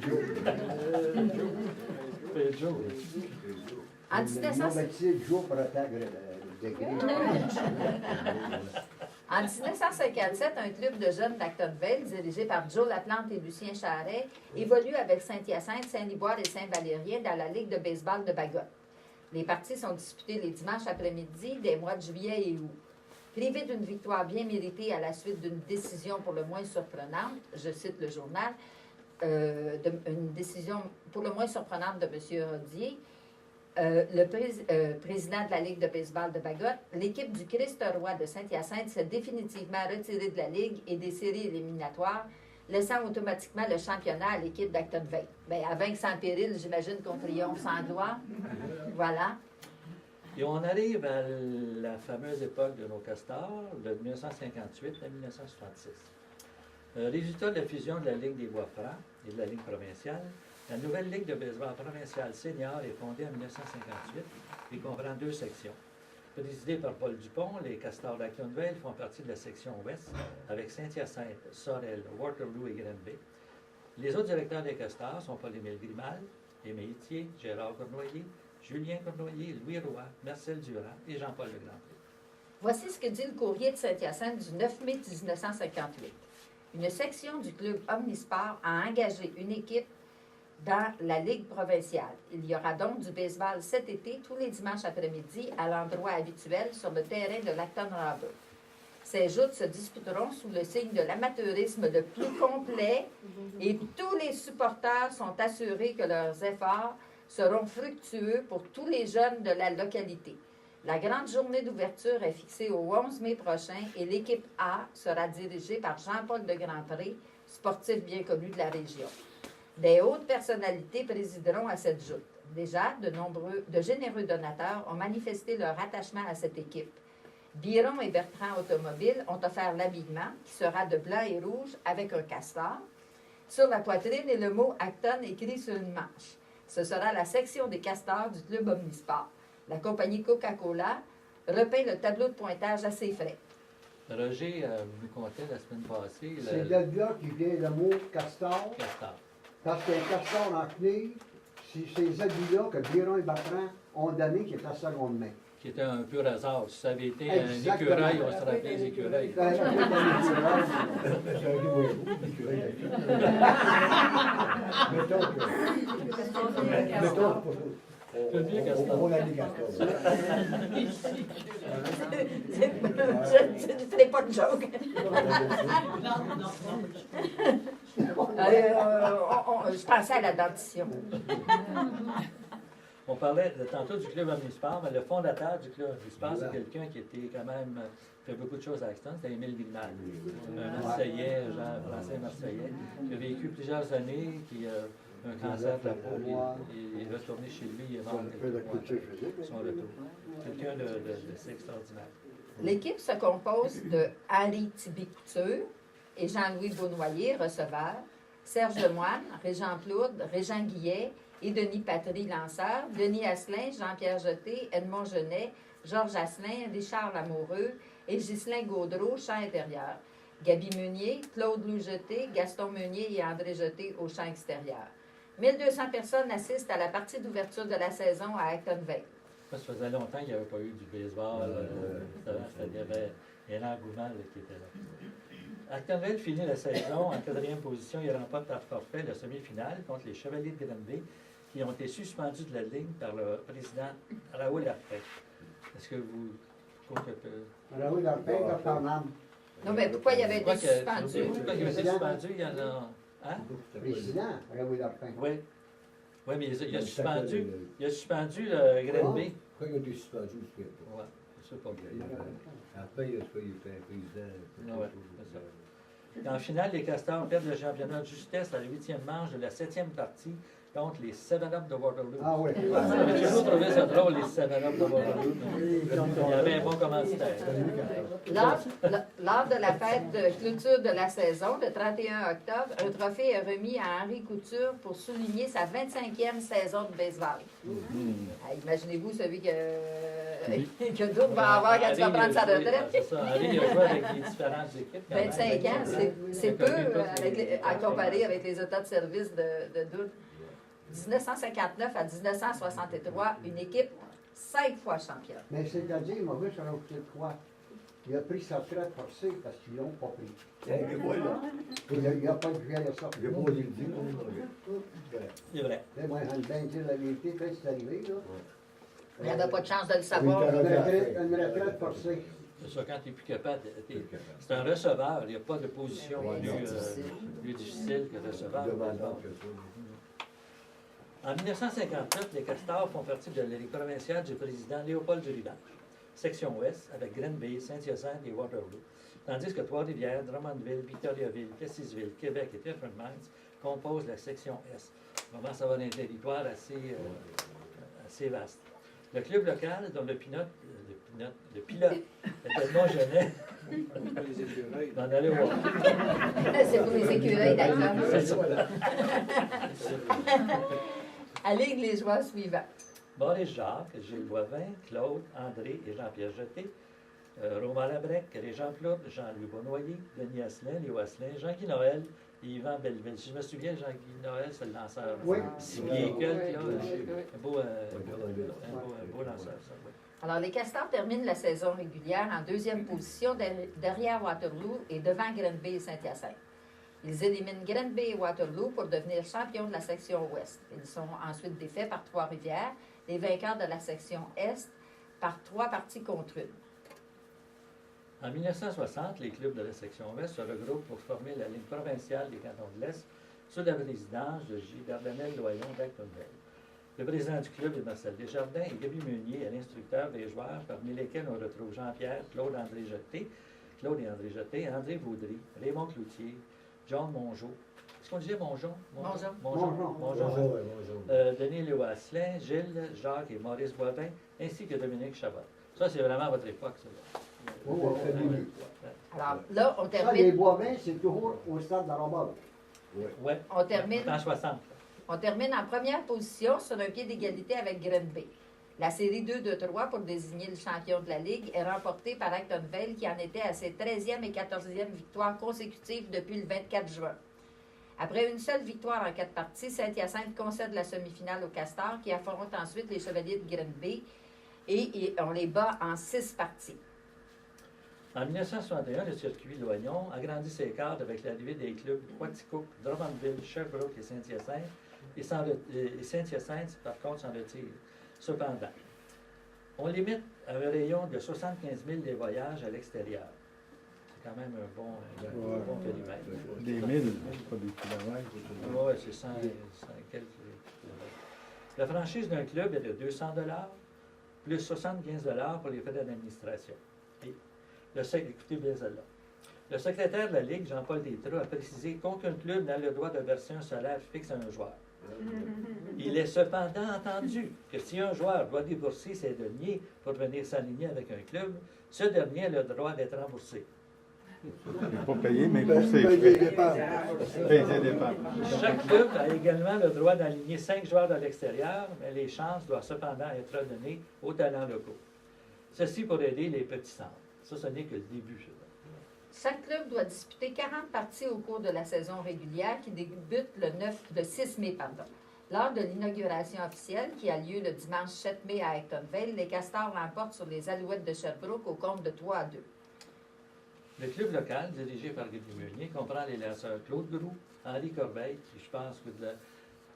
En 1957, un club de jeunes d'Actonville, dirigé par Joe Laplante et Lucien Charret, évolue avec Saint-Hyacinthe, Saint-Liboire et Saint-Valérien dans la Ligue de baseball de Bagotte. Les parties sont disputées les dimanches après-midi des mois de juillet et août. Privé d'une victoire bien méritée à la suite d'une décision pour le moins surprenante, je cite le journal, une décision pour le moins surprenante de M. Rodier, président de la Ligue de baseball de Bagotte, l'équipe du Christ-Roi de Saint-Hyacinthe s'est définitivement retirée de la Ligue et des séries éliminatoires, laissant automatiquement le championnat à l'équipe d'Actonville. Bien, à vaincre sans péril, j'imagine qu'on triomphe sans gloire. Voilà. Et on arrive à la fameuse époque de nos castors, de 1958 à 1966. Résultat de la fusion de la Ligue des Bois-Francs et de la Ligue provinciale, la nouvelle Ligue de baseball provinciale senior est fondée en 1958 et comprend 2 sections. Présidée par Paul Dupont, les Castors d'Actonville font partie de la section ouest avec Saint-Hyacinthe, Sorel, Waterloo et Granby. Les autres directeurs des Castors sont Paul-Émile Grimal, Aimé Itier, Gérard Cournoyer, Julien Cournoyer, Louis Roy, Marcel Durand et Jean-Paul Legrandpré. Voici ce que dit le courrier de Saint-Hyacinthe du 9 mai 1958. Une section du club Omnisport a engagé une équipe dans la Ligue provinciale. Il y aura donc du baseball cet été, tous les dimanches après-midi, à l'endroit habituel sur le terrain de l'Acton Harbour. Ces joutes se disputeront sous le signe de l'amateurisme le plus complet et tous les supporters sont assurés que leurs efforts seront fructueux pour tous les jeunes de la localité. La grande journée d'ouverture est fixée au 11 mai prochain et l'équipe A sera dirigée par Jean-Paul de Grandpré, sportif bien connu de la région. Des hautes personnalités présideront à cette joute. Déjà, de généreux donateurs ont manifesté leur attachement à cette équipe. Biron et Bertrand Automobile ont offert l'habillement, qui sera de blanc et rouge avec un castor, sur la poitrine et le mot Acton écrit sur une manche. Ce sera la section des castors du club Omnisport. La compagnie Coca-Cola repeint le tableau de pointage à ses frais. Roger nous contait la semaine passée... C'est de là qui vient le mot castor. Castor. Parce qu'il y a un castor en clé, c'est ces habits-là que Biron et Bertrand ont donné qui est à seconde main. Qui était un pur hasard. Si ça avait été Exactement. un écureuil, on se rappelait les écureuils. On a des castors. Je ne ferai pas de joke. Je pensais à la dentition. On parlait tantôt du club Omnisport, mais le fondateur du club Omnisport, c'est quelqu'un qui était quand même fait beaucoup de choses à Acton, c'était Émile Grimal, un Marseillais, Français Marseillais, qui a vécu plusieurs années, qui a un cancer de la peau, il est retourné chez lui, il est mort son retour. Quelqu'un de extraordinaire. L'équipe se compose de Henri Thibault-Couture et Jean-Louis Beaunoyer, receveur, Serge Lemoine, Régent Plourde, Régent Guillet et Denis Patry, lanceur, Denis Asselin, Jean-Pierre Jeté, Edmond Genet, Georges Asselin, Richard Lamoureux et Ghislain Gaudreau, chant intérieur. Gaby Meunier, Claude Louis Jeté, Gaston Meunier et André Jeté au champ extérieur. 1200 personnes assistent à la partie d'ouverture de la saison à Actonville. Ça faisait longtemps qu'il n'y avait pas eu du baseball. Il y avait un engouement qui était là. Actonville finit la saison en 4e position. Il remporte par forfait la semi-finale contre les Chevaliers de Granby qui ont été suspendus de la ligne par le président Raoul Arpin. Est-ce que vous Raoul Darpin, Dr. Nam, Non, mais pourquoi il avait été Pourquoi suspendu? pourquoi il a été suspendu? Il y en a. Hein? président, Raoul Darpin. Oui. Oui, mais il a suspendu. Il a suspendu le Granby. Pourquoi il a été suspendu, je ne sais pas. Ouais, je sais pas. Après, il a fait président. Ouais, c'est ça. En finale, les Castors perdent le championnat de justesse à la 8e manche de la 7e partie contre les 7-Up de Waterloo. Ah oui. J'ai toujours trouvé ça drôle, les 7-Up de Waterloo. Il y avait un bon commanditaire. Lors de la fête de clôture de la saison, le 31 octobre, un trophée est remis à Henri Couture pour souligner sa 25e saison de baseball. Ah, imaginez-vous celui que d'autres vont avoir quand il va prendre sa retraite. C'est ça. Henri, il a joué avec les différentes équipes. quand même. 25 ans, c'est peu à comparer avec les états de service de Doud. 1959 à 1963, une équipe 5 fois championne. Mais c'est-à-dire, Maurice a rajouté quoi? Il a pris sa retraite forcée parce qu'ils l'ont pas pris. Et voilà. Il n'a pas pu gérer ça. Je n'ai pas osé le dire. C'est vrai. Mais moi, on bien dire la vérité, quand c'est arrivé, là. Il n'y avait pas de chance de le savoir. Une retraite forcée. C'est ça, quand tu n'es plus capable, c'est un receveur. Il n'y a pas de position plus difficile que receveur. En 1959, les Castors font partie de la Ligue provinciale du président Léopold Durivage, section ouest, avec Granby, Saint-Hyacinthe et Waterloo, tandis que Trois-Rivières, Drummondville, Victoriaville, Plessisville, Québec et Clifford Mines composent la section est. On commence à avoir un territoire assez vaste. Le club local, dont le pilote était Montgenet, Les écureuils. d'en aller voir. C'est pour les écureuils, d'accord. C'est ça. Allez, les joueurs suivants. Boris Jacques, Gilles Boivin, Claude, André et Jean-Pierre Jeté, Romain Labrec, Régent Plourde, Jean-Louis Beaunoyer, Denis Asselin, Léo Asselin, Jean-Guy Noël et Yvan Belleville. Si je me souviens, Jean-Guy Noël, c'est le lanceur. Oui. Si bien que, un beau lanceur, ça, oui. Alors, les Castors terminent la saison régulière en deuxième position derrière Waterloo et devant Granby et Saint-Hyacinthe. Ils éliminent Granby et Waterloo pour devenir champions de la section ouest. Ils sont ensuite défaits par Trois-Rivières, les vainqueurs de la section est, par 3 parties contre 1. En 1960, les clubs de la section ouest se regroupent pour former la Ligue provinciale des cantons de l'Est sous la présidence de J. Dardanel-Loyon d'Actonville. Le président du club est Marcel Desjardins et Gaby Meunier est l'instructeur des joueurs, parmi lesquels on retrouve Jean-Pierre, Claude et André Jeté, André Vaudry, Raymond Cloutier, John Mongeau. Est-ce qu'on disait Mongeau? Mongeau. Denis Léo Asselin, Gilles, Jacques et Maurice Boivin, ainsi que Dominique Chabot. Ça, c'est vraiment votre époque, ça. Alors, là, on Ça, les termine. Boivins, c'est toujours au stade de la Robole. Oui, On termine. en 60. On termine en première position sur un pied d'égalité avec Granby. La série 2 de 3 pour désigner le champion de la Ligue est remportée par Actonville qui en était à ses 13e et 14e victoires consécutives depuis le 24 juin. Après une seule victoire en 4 parties, Saint-Hyacinthe concède la semi-finale aux Castors qui affrontent ensuite les Chevaliers de Granby et on les bat en 6 parties. En 1961, le circuit Loignon agrandit ses cadres avec l'arrivée des clubs Quaticook, Drummondville, Sherbrooke et Saint-Hyacinthe. Et Saint-Hyacinthe, par contre, s'en retire. Cependant, on limite à un rayon de 75 000 des voyages à l'extérieur. C'est quand même un bon périmètre. Des milles, pas des kilomètres. Oui, c'est 100 quelques kilomètres. La franchise d'un club est de 200 plus 75 pour les frais d'administration. Écoutez bien celle-là. Le secrétaire de la Ligue, Jean-Paul Détras, a précisé qu'aucun club n'a le droit de verser un salaire fixe à un joueur. Il est cependant entendu que si un joueur doit débourser ses deniers pour venir s'aligner avec un club, ce dernier a le droit d'être remboursé. Il n'est pas payé, mais pour ses frais. Payer des dépenses. Chaque club a également le droit d'aligner 5 joueurs de l'extérieur, mais les chances doivent cependant être données aux talents locaux. Ceci pour aider les petits centres. Ça, ce n'est que le début. Chaque club doit disputer 40 parties au cours de la saison régulière qui débute le 6 mai. Lors de l'inauguration officielle qui a lieu le dimanche 7 mai à Actonville, les Castors l'emportent sur les Alouettes de Sherbrooke au compte de 3-2. Le club local, dirigé par Gaby Meunier, comprend les lanceurs Claude Groux, Henri Corbeil, qui je pense que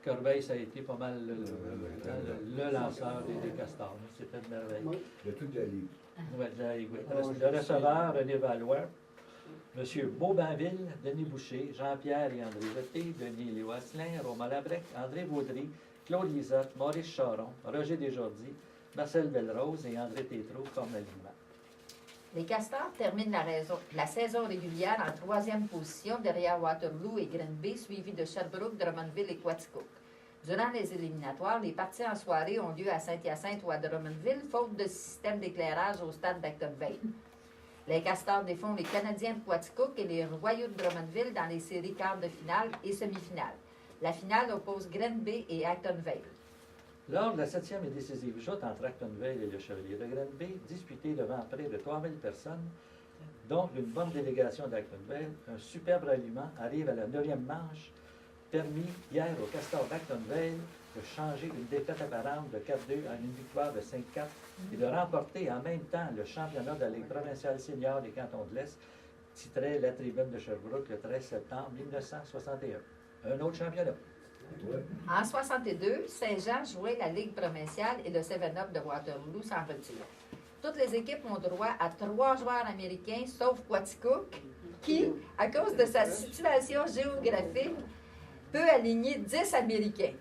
Corbeil, ça a été pas mal le lanceur des castors. C'était une merveille. De toute la Ligue. Ouais, de la Ligue, oui. Le receveur, René Valois, M. Beaubanville, Denis Boucher, Jean-Pierre et André Jeté, Denis Léo-Asselin, Romain Labrec, André Vaudry, Claude Lisotte, Maurice Charon, Roger Desjardins, Marcel Belrose et André Tétrault forment l'alignement. Les Castors terminent la saison régulière en troisième position derrière Waterloo et Granby, suivis de Sherbrooke, Drummondville et Quaticook. Durant les éliminatoires, les parties en soirée ont lieu à Saint-Hyacinthe ou à Drummondville, faute de système d'éclairage au stade d'Actonville. Les Castors défont les Canadiens de Quaticook et les Royaux de Drummondville dans les séries quarts de finale et semi-finale. La finale oppose Granby et Actonville. Lors de la 7e et décisive joute entre Actonville et le Chevalier de Granby, disputée devant près de 3000 personnes, dont une bonne délégation d'Actonville, un superbe ralliement arrive à la 9e manche, permis hier aux Castors d'Actonville de changer une défaite apparente de 4-2 à une victoire de 5-4 et de remporter en même temps le championnat de la Ligue provinciale senior des cantons de l'Est, titrait la tribune de Sherbrooke le 13 septembre 1961. Un autre championnat. En 62, Saint-Jean jouait la Ligue provinciale et le 7-Up de Waterloo s'en retire. Toutes les équipes ont droit à 3 joueurs américains, sauf Quaticook, qui, à cause de sa situation géographique, peut aligner 10 Américains.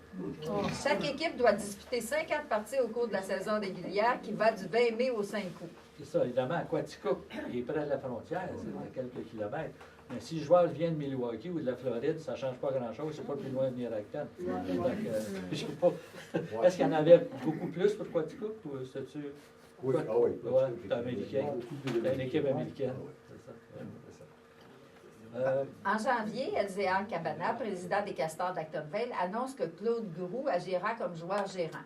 Chaque équipe doit disputer 50 parties au cours de la saison régulière qui va du 20 mai au 5 août. C'est ça, évidemment, Quaticook est près de la frontière, c'est à quelques kilomètres. Mais si le joueur vient de Milwaukee ou de la Floride, ça ne change pas grand-chose, c'est pas plus loin de venir à Acton. Je sais pas. Est-ce qu'il y en avait beaucoup plus pour Quaticook ou c'est-tu? Oui, ah oui. Ouais, c'est américain. C'est une équipe américaine. C'est ça. Ouais, c'est ça. En janvier, LZR Cabana, président des Castors d'Actonville, annonce que Claude Groux agira comme joueur-gérant.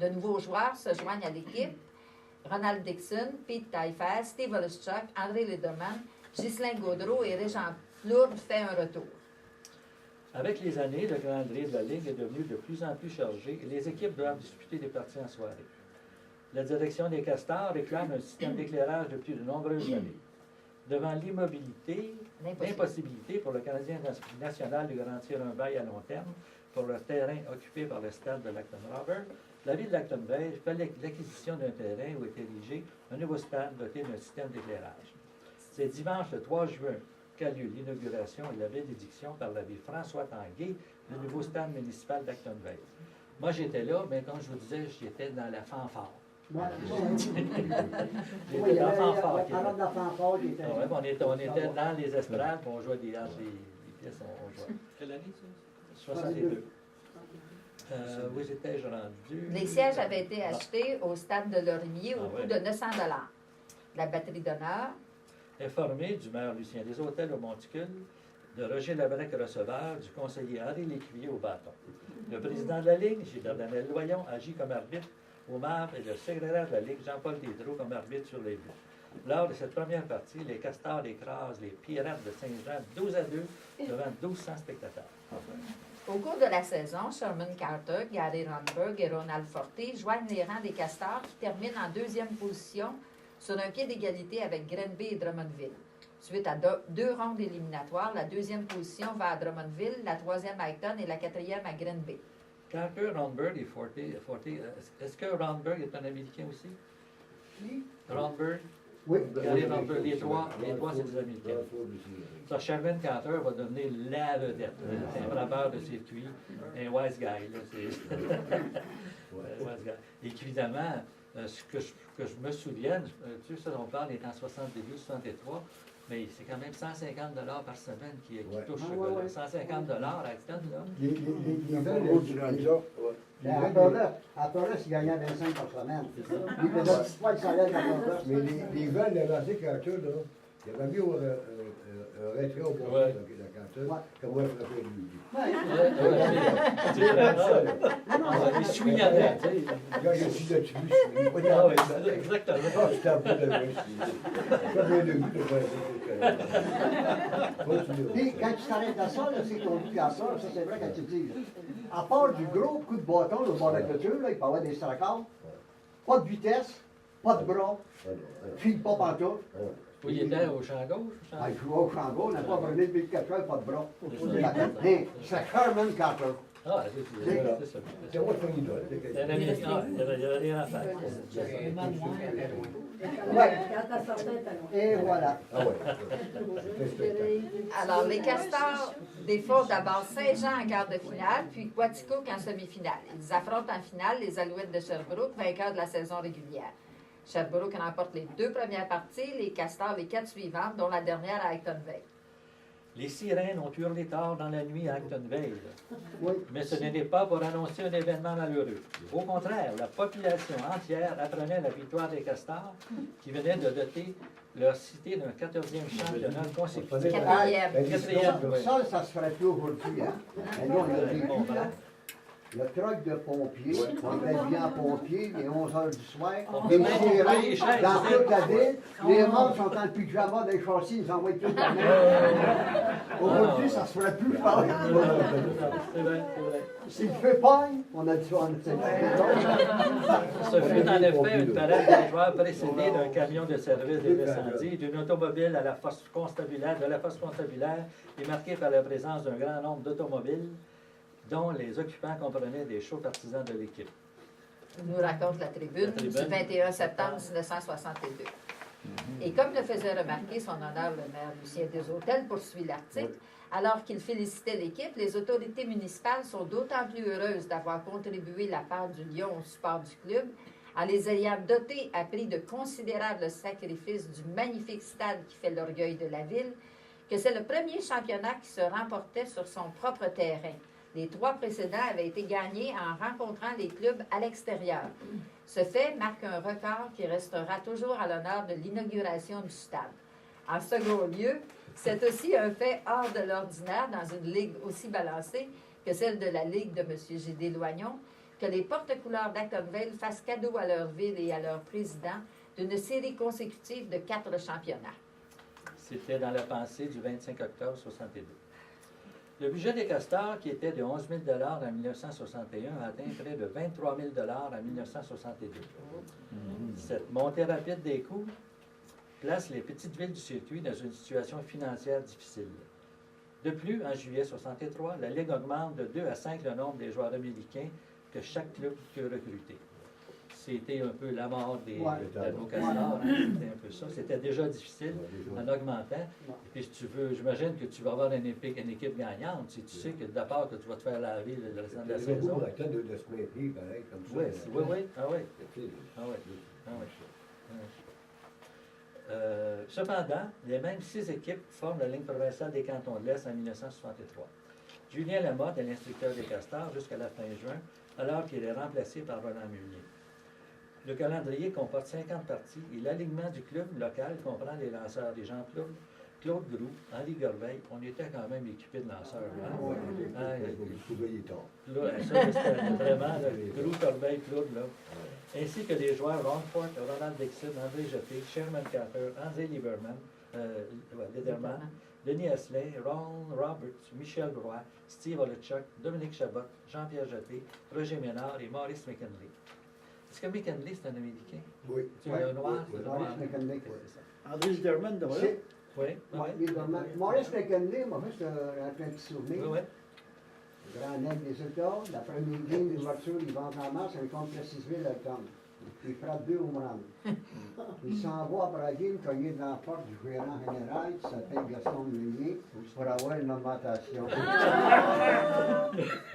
De nouveaux joueurs se joignent à l'équipe. Ronald Dixon, Pete Taillefer, Steve Olischuk, André Lederman, Ghislain Gaudreau et Régent Plourde fait un retour. Avec les années, le calendrier de la Ligue est devenu de plus en plus chargé et les équipes doivent disputer des parties en soirée. La direction des Castors réclame un système d'éclairage depuis de nombreuses années. Devant l'impossibilité pour le Canadien national de garantir un bail à long terme pour le terrain occupé par le stade de l'Acton Robert, la ville d'Actonville fait l'acquisition d'un terrain où est érigé un nouveau stade doté d'un système d'éclairage. C'est dimanche le 3 juin qu'a lieu l'inauguration et la bénédiction par l'abbé François Tanguay du nouveau stade municipal d'Actonville. Moi, j'étais là, mais comme je vous disais, j'étais dans la fanfare. Oui, la fanfare qui était. On était dans les estrades, on jouait des pièces, on jouait. Quelle année, ça? 62. Où étais-je rendu? Les sièges avaient été achetés au stade de Lorimier au coût de 900 $. La batterie d'honneur. Informé du maire Lucien des Hôtels au Monticule, de Roger Labrec, receveur, du conseiller Henri Lécuyer au bâton. Le président de la Ligue, Gilles-Dardanel Loyon, agit comme arbitre au marbre et le secrétaire de la Ligue, Jean-Paul Tétrault, comme arbitre sur les buts. Lors de cette première partie, les Castors écrasent les Pirates de Saint-Jean 12-2 devant 1200 spectateurs. Au cours de la saison, Sherman Carter, Gary Ronberg et Ronald Forte joignent les rangs des Castors qui terminent en deuxième position sur un pied d'égalité avec Granby et Drummondville. Suite à 2 rondes éliminatoires, la deuxième position va à Drummondville, la troisième à Acton et la quatrième à Granby. Carter, Ronberg et Forte, est-ce que Ronberg est un Américain aussi? Qui? Ronberg, Oui. Gary Ronberg, les trois c'est des Américains. Ça, Sherman Carter va devenir la vedette. C'est un frappeur de circuit, un wise guy. Là, c'est wise guy. Et évidemment, ce que je me souvienne, tu sais, ça, on parle, il est en 72, 63, mais c'est quand même 150 $ par semaine qui touche ce gars-là. 150 $ à Acton, là. Après là, il gagnait 25 par semaine. Il faisait pas le salaire de la Mais les gars de l'avancée Carter, là, il avait mis un retrait au bon de Carter, comme on va frapper lui. C'est vraiment ça. Il souillonnait, tu sais. Quand je suis là-dessus, Ah oui, exactement. Ah, c'était un peu de vrai. J'avais le but de faire Puis, quand tu t'arrêtes à ça, là, c'est ton but à ça, ça c'est vrai quand tu dis. À part du gros coup de bâton au bord de la clôture, là, il peut y avoir des stracades, pas de vitesse, pas de bras, file pas pantoute. Oui, il était au champ gauche. Il jouait au champ gauche, on n'a pas vraiment de 4 heures, pas de bras. Mais c'est Sherman Carter. Ah, c'est ça. C'est moi ton idole. C'est un ami. Ah, il n'y avait rien à faire. Ouais. Et voilà. Ah ouais. Alors, les Castors défont d'abord Saint-Jean en quart de finale, puis Quaticook en semi-finale. Ils affrontent en finale les Alouettes de Sherbrooke, vainqueurs de la saison régulière. Sherbrooke remporte les 2 premières parties, les Castors les 4 suivantes, dont la dernière à Actonville. Les sirènes ont hurlé tard dans la nuit à Actonville. Oui. Mais ce n'était pas pour annoncer un événement malheureux. Au contraire, la population entière apprenait la victoire des Castors, qui venaient de doter leur cité d'un 14e championnat consécutif. Quatrième. Ça se ferait plus aujourd'hui. Hein? Mais nous, on a vécu là, le truck de pompiers, on était bien pompiers, les 11 h du soir, les sirènes dans toute la ville, les membres sont en pyjama des châssis, ils envoient tout la même. Aujourd'hui, ça se ferait plus fort. C'est vrai, c'est vrai. Si le feu pogne, on a dit ça, Ce fut en effet une parade de joueurs précédée d'un camion de service des incendies, d'une automobile à la fosse constabulaire, de la fosse constabulaire, et marquée par la présence d'un grand nombre d'automobiles, dont les occupants comprenaient des chauds partisans de l'équipe. Nous raconte la tribune du 21 septembre 1962. Et comme le faisait remarquer son honneur le maire Lucien Desautels, poursuit l'article, alors qu'il félicitait l'équipe, les autorités municipales sont d'autant plus heureuses d'avoir contribué la part du lion au support du club, en les ayant dotés à prix de considérables sacrifices du magnifique stade qui fait l'orgueil de la ville, que c'est le premier championnat qui se remportait sur son propre terrain. Les 3 précédents avaient été gagnés en rencontrant les clubs à l'extérieur. Ce fait marque un record qui restera toujours à l'honneur de l'inauguration du stade. En second lieu, c'est aussi un fait hors de l'ordinaire dans une ligue aussi balancée que celle de la ligue de M. G.D. Loignon, que les porte-couleurs d'Actonville fassent cadeau à leur ville et à leur président d'une série consécutive de 4 championnats. C'était dans la pensée du 25 octobre 1962. Le budget des Castors, qui était de 11 000 en 1961, a atteint près de 23 000 en 1962. Cette montée rapide des coûts place les petites villes du circuit dans une situation financière difficile. De plus, en juillet 1963, la Ligue augmente de 2 à 5 le nombre des joueurs américains que chaque club peut recruter. C'était un peu la mort de nos Castors, c'était un peu ça. C'était déjà difficile en augmentant. Et puis, si tu veux, j'imagine que tu vas avoir une équipe gagnante. Si tu sais que d'abord que tu vas te faire laver le restant de la saison. beaucoup de se maintenir, pareil, comme ça. Oui. Ah oui. Cependant, les mêmes 6 équipes forment la ligne provinciale des cantons de l'Est en 1963. Julien Lamotte est l'instructeur des Castors jusqu'à la fin juin, alors qu'il est remplacé par Roland Mullier. Le calendrier comporte 50 parties et l'alignement du club local comprend les lanceurs des Jean-Claude, Claude Groux, Henri Gorveille. On était quand même équipés de lanceurs. Là, c'était vraiment Groux, Gorveille, Claude, là. Ainsi que les joueurs Ron Fort, Ronald Dixon, André Jeté, Sherman Carter, André Lieberman, Lederman, Denis Asselin, Ron Roberts, Michel Broy, Steve Olechuk, Dominique Chabot, Jean-Pierre Jeté, Roger Ménard et Maurice McKinley. Est-ce que McKinley, c'est un Américain? Oui. C'est un noir? Maurice McKinley. André Liederman, de voilà. Oui. Maurice McKinley, moi, c'est un petit souvenir. Oui. Grand nègre des États, la première game d'ouverture, il va en masse, un contre Plessisville à Tom. Il frappe 2 home runs. Il s'en va après la game, cogner dans la porte du gérant général, qui s'appelle Gaston Meunier, pour avoir une augmentation.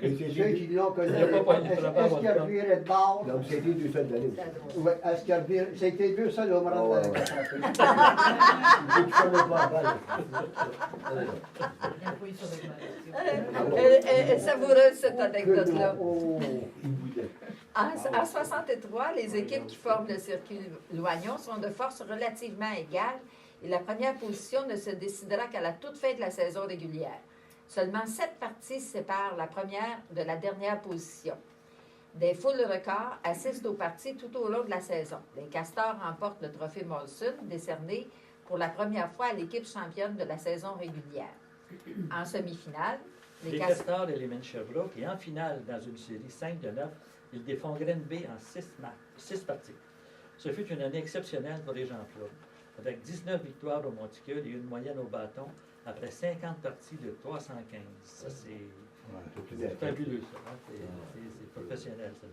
Et Ceux qui l'ont connu, Est-ce qu'il a viré de bord? donc, c'était du fait de l'année. Oui, est-ce qu'il a viré? C'était 2 seuls home runs avec la frappée. Tu connais pas la balle. Elle est savoureuse, cette anecdote-là. Il boudait. En 1963, les équipes qui forment le circuit Loignon sont de force relativement égales et la première position ne se décidera qu'à la toute fin de la saison régulière. Seulement 7 parties séparent la première de la dernière position. Des foules records assistent aux parties tout au long de la saison. Les Castors remportent le trophée Molson, décerné pour la première fois à l'équipe championne de la saison régulière. En semi-finale, Les Castors éliminent Sherbrooke et en finale, dans une série 5 de 9, ils défont Grenby en 6 parties. Ce fut une année exceptionnelle pour les Jean-Claude, avec 19 victoires au monticule et une moyenne au bâton après 50 parties de 315. Ça, c'est C'est fabuleux, ça. Hein? C'est professionnel, ça.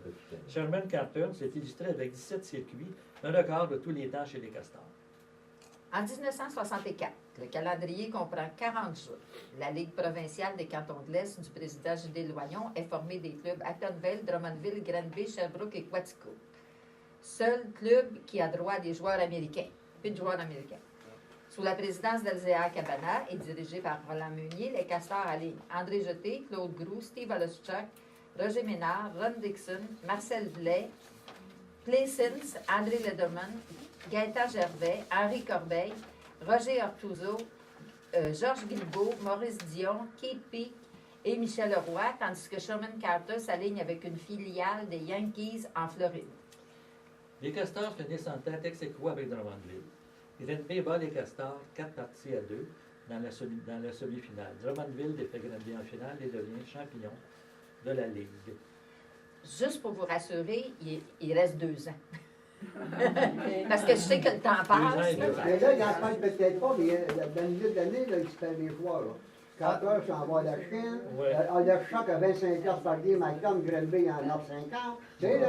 Sherman Carter s'est illustré avec 17 circuits, un record de tous les temps chez les Castors. En 1964, le calendrier comprend 40 jours. La Ligue provinciale des cantons de l'Est du président Gilles Loignon est formée des clubs Actonville, Drummondville, Granby, Sherbrooke et Quatico. Seul club qui a droit à des joueurs américains. Plus de joueurs américains. Sous la présidence d'Elzéa Cabana et dirigé par Roland Meunier, les Castors alignent André Jeté, Claude Groux, Steve Oloschuk, Roger Ménard, Ron Dixon, Marcel Blais, Plaisance, André Lederman, Gaëtan Gervais, Henri Corbeil, Roger Ortouzeau, Georges Guilbeault, Maurice Dion, Keith Peake et Michel Leroy, tandis que Sherman Carter s'aligne avec une filiale des Yankees en Floride. Les Castors finissent en tête ex aequo avec Drummondville. Granby bat les Castors 4 parties à 2 dans la semi-finale. Drummondville défait Granby en finale et devient champion de la Ligue. Juste pour vous rassurer, il reste 2 ans. Parce que je sais que le temps passe. Mais là, il n'en parle peut-être pas, mais dans le milieu de l'année, il se fait des fois. Carter s'en va à la Chine. Oloschuk a 25 piastres par game, Acton, Granby en a 50. Tu sais, là,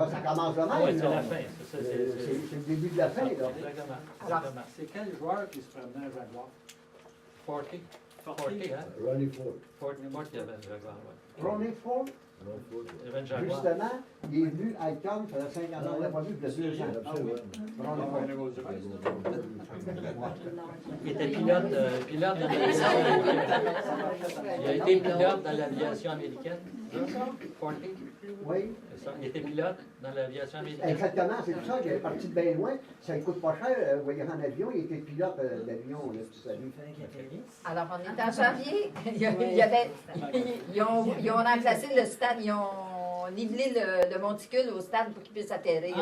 ça commence de même. Oui, c'est la fin. C'est le début de la fin. Là. Exactement. C'est quel joueur qui se promenait à Jaguar? Forty, hein? Ronnie Ford. Forty avait un Jaguar, oui. Ronnie Ford, Il avait un Jaguar. justement, il est venu à Acton, ça fait 50 ans, on l'a pas vu, il y a 2 ans. Ronnie Ford. Il était pilote de l'aviation américaine. Il a été pilote dans l'aviation américaine. Forty, Oui, c'est ça. Il était pilote dans l'aviation américaine. exactement, c'est pour ça qu'il est parti de bien loin. Ça ne coûte pas cher, voyager en avion, il était pilote d'avion, là, tu savais. Alors, on est en janvier. Ils ont remplacé le stade, ils ont nivelé le monticule au stade pour qu'il puisse atterrir.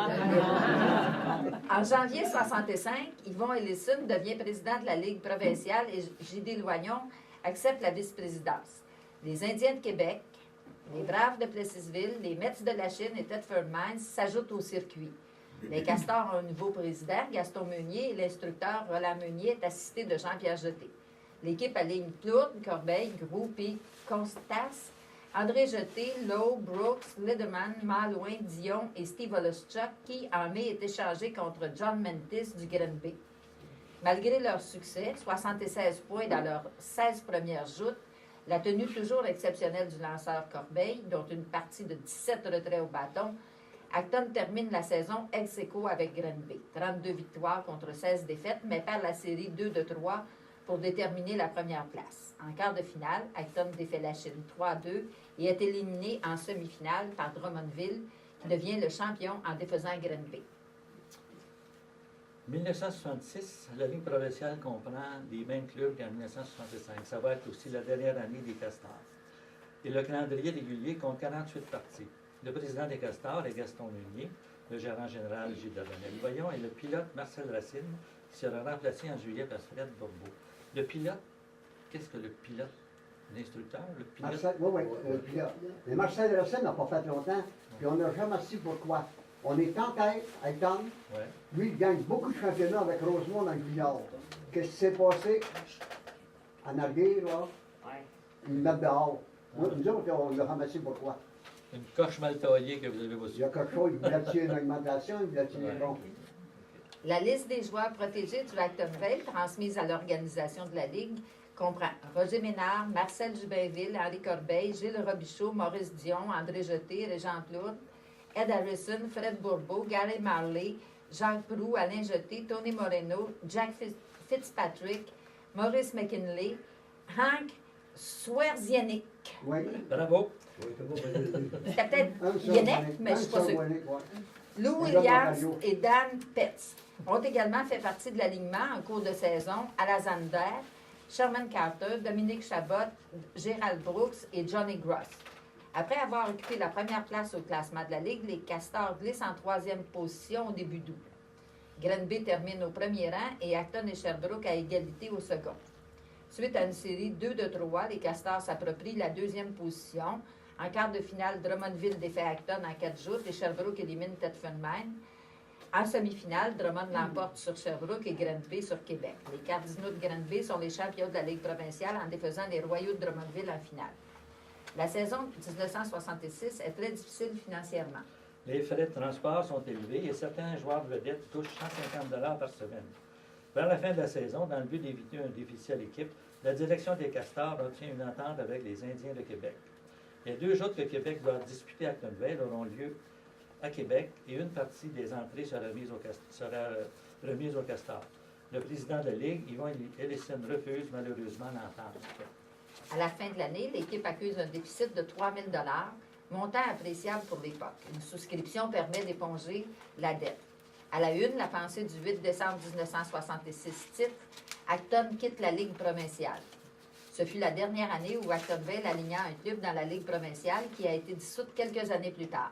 En janvier 65, Yvon Ellison devient président de la Ligue provinciale et J.D. Loignon accepte la vice-présidence. Les Indiens de Québec, les Braves de Plessisville, les Mets de la Chine et Thetford Mines s'ajoutent au circuit. Les Castors ont un nouveau président, Gaston Meunier, et l'instructeur Roland Meunier est assisté de Jean-Pierre Jeté. L'équipe aligne Plourde, Corbeil, Groux, Peake, Constas, André Jeté, Lowe, Brooks, Lederman, Malouin, Dion et Steve Oloschuk, qui en mai est échangé contre John Mentis du Granby. Malgré leur succès, 76 points dans leurs 16 premières joutes, la tenue toujours exceptionnelle du lanceur Corbeil, dont une partie de 17 retraits au bâton, Acton termine la saison ex aequo avec Granby. 32 victoires contre 16 défaites, mais perd la série 2 de 3 pour déterminer la première place. En quart de finale, Acton défait la Chine 3-2 et est éliminé en semi-finale par Drummondville, qui devient le champion en défaisant Granby. 1966, la Ligue provinciale comprend les mêmes clubs qu'en 1965. Ça va être aussi la dernière année des Castors. Et le calendrier régulier compte 48 parties. Le président des Castors est Gaston Meunier, le gérant général Gilles Voyons et le pilote Marcel Racine, qui sera remplacé en juillet par Fred Bourbeau. Le pilote, qu'est-ce que le pilote? L'instructeur, le pilote? Marcel, oui, le pilote. Mais Marcel Racine n'a pas fait longtemps, puis on n'a jamais su pourquoi. On est en tête avec Tom. Ouais. Lui, il gagne beaucoup de championnats avec Rosemont dans le billard. Qu'est-ce qui s'est passé en arrière, là? Ils le mettent dehors. Nous autres, on l'a ramassé pourquoi? Une coche mal taillée que vous avez Il reçue. y a quelque chose, il voulait tirer une augmentation, il voulait tirer bon. La liste des joueurs protégés du Actonville, transmise à l'organisation de la Ligue, comprend Roger Ménard, Marcel Jubinville, Henri Corbeil, Gilles Robichaud, Maurice Dion, André Jeté, Régent Plourde, Ed Harrison, Fred Bourbeau, Gary Marley, Jacques Proulx, Alain Jeté, Tony Moreno, Jack Fitzpatrick, Maurice McKinley, Hank Swerzianik. Oui. Bravo. C'était peut-être Yannick, mais je ne suis pas sûre. Lou Les gars Williams de radio. et Dan Petz ont également fait partie de l'alignement en cours de saison à la Zander, Sherman Carter, Dominique Chabot, Gérald Brooks et Johnny Gross. Après avoir occupé la première place au classement de la Ligue, les Castors glissent en 3e position au début d'août. Granby termine au premier rang et Acton et Sherbrooke à égalité au second. Suite à une série 2 de 3, les Castors s'approprient la 2e position. En quart de finale, Drummondville défait Acton en 4 joutes et Sherbrooke élimine Thetford Mines. En semi-finale, Drummond l'emporte sur Sherbrooke et Granby sur Québec. Les Cardinaux de Granby sont les champions de la Ligue provinciale en défaisant les Royaux de Drummondville en finale. La saison 1966 est très difficile financièrement. Les frais de transport sont élevés et certains joueurs de vedettes touchent 150 $ par semaine. Vers la fin de la saison, dans le but d'éviter un déficit à l'équipe, la direction des Castors obtient une entente avec les Indiens de Québec. Les 2 jours que Québec doit disputer à Actonville auront lieu à Québec et une partie des entrées sera remise au Castor. Le président de la Ligue, Yvon Ellison, refuse malheureusement l'entente. À la fin de l'année, l'équipe accuse un déficit de 3 000 $, montant appréciable pour l'époque. Une souscription permet d'éponger la dette. À la une, la pensée du 8 décembre 1966 titre « Acton quitte la Ligue provinciale ». Ce fut la dernière année où Actonville aligna un club dans la Ligue provinciale qui a été dissoute quelques années plus tard.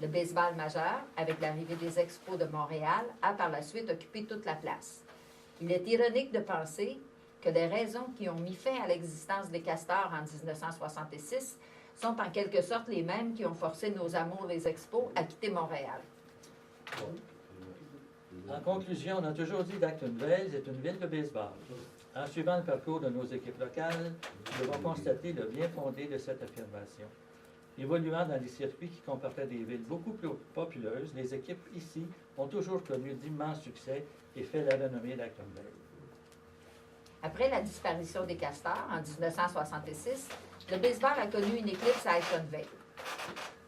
Le baseball majeur, avec l'arrivée des Expos de Montréal, a par la suite occupé toute la place. Il est ironique de penser que les raisons qui ont mis fin à l'existence des Castors en 1966 sont en quelque sorte les mêmes qui ont forcé nos amours les Expos à quitter Montréal. En conclusion, on a toujours dit d'Actonville est une ville de baseball. En suivant le parcours de nos équipes locales, nous devons constater le bien fondé de cette affirmation. Évoluant dans des circuits qui comportaient des villes beaucoup plus populeuses, les équipes ici ont toujours connu d'immenses succès et fait la renommée d'Actonville. Après la disparition des Castors en 1966, le baseball a connu une éclipse à Actonville.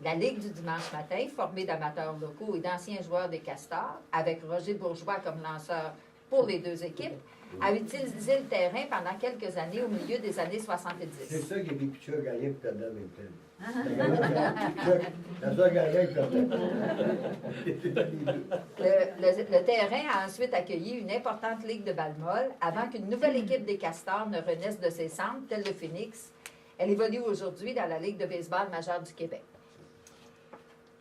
La Ligue du dimanche matin, formée d'amateurs locaux et d'anciens joueurs des Castors, avec Roger Bourgeois comme lanceur pour les 2 équipes, a utilisé le terrain pendant quelques années au milieu des années 70. C'est ça qui est des pitchers gagnés pour perdre en même temps. La seule gagnée qui perdait. Le terrain a ensuite accueilli une importante ligue de balle molle avant qu'une nouvelle équipe des Castors ne renaisse de ses cendres, telle le Phoenix. Elle évolue aujourd'hui dans la Ligue de baseball majeure du Québec.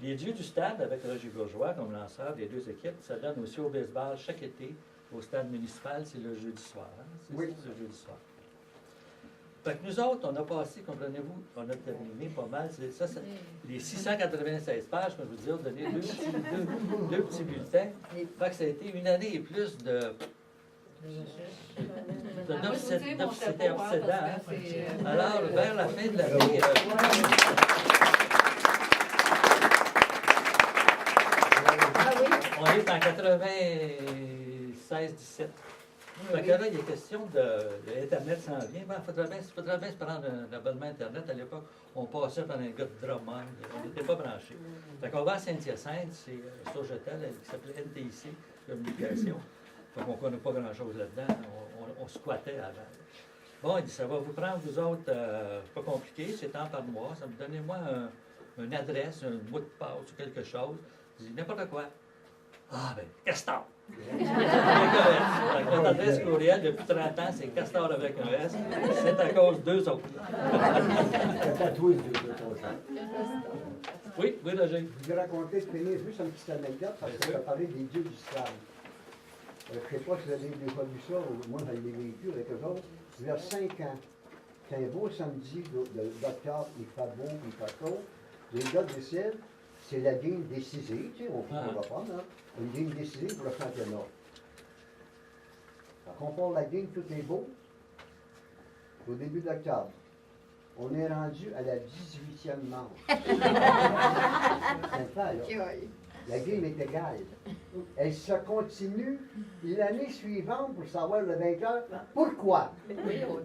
Les dieux du stade, avec Roger Bourgeois comme lanceur des 2 équipes, ça donne aussi au baseball chaque été au stade municipal, c'est le jeudi soir. Hein? C'est le jeudi soir. Fait que nous autres, on a passé, comprenez-vous, on a terminé pas mal. Les 696 pages, je vous dire, donner 2 petits bulletins. Fait que ça a été une année et plus de c'était obsédant. Hein? Alors, vers la fin de l'année, on est en 96-17. Fait que là, il est question de l'Internet s'en vient. Il faudrait bien se prendre un abonnement Internet. À l'époque, on passait par un gars de Drummond. On n'était pas branchés. Fait qu'on va à Saint-Hyacinthe, c'est Sogetel, qui s'appelait NTIC, Communication. Fait qu'on ne connaît pas grand-chose là-dedans. On squattait avant. Bon, il dit, ça va vous prendre, vous autres, c'est pas compliqué, c'est temps par mois. Ça me donnez-moi une adresse, un mot de passe ou quelque chose. Je dis, n'importe quoi. Ah, ben, Castor! Notre adresse courriel depuis 30 ans, c'est Castor avec un S. C'est à cause d'eux autres. C'est à toi, Oui, Roger. Je vous ai raconté, finir juste une petite anecdote, parce qu'on a parlé des dieux du stade. Je ne sais pas si vous avez déjà vu ça, moi je l'ai vécu avec eux autres. Vers 5 ans, c'est un beau samedi d'octobre, il fait beau, il fait chaud. Les gars décident, c'est la game décisive, tu sais, on va prendre, hein, une game décisive pour le championnat. Quand on part la game, tout est beau. Au début d'octobre, on est rendu à la 18e manche. C'est là. La game est égale. Elle se continue l'année suivante pour savoir le vainqueur. Pourquoi?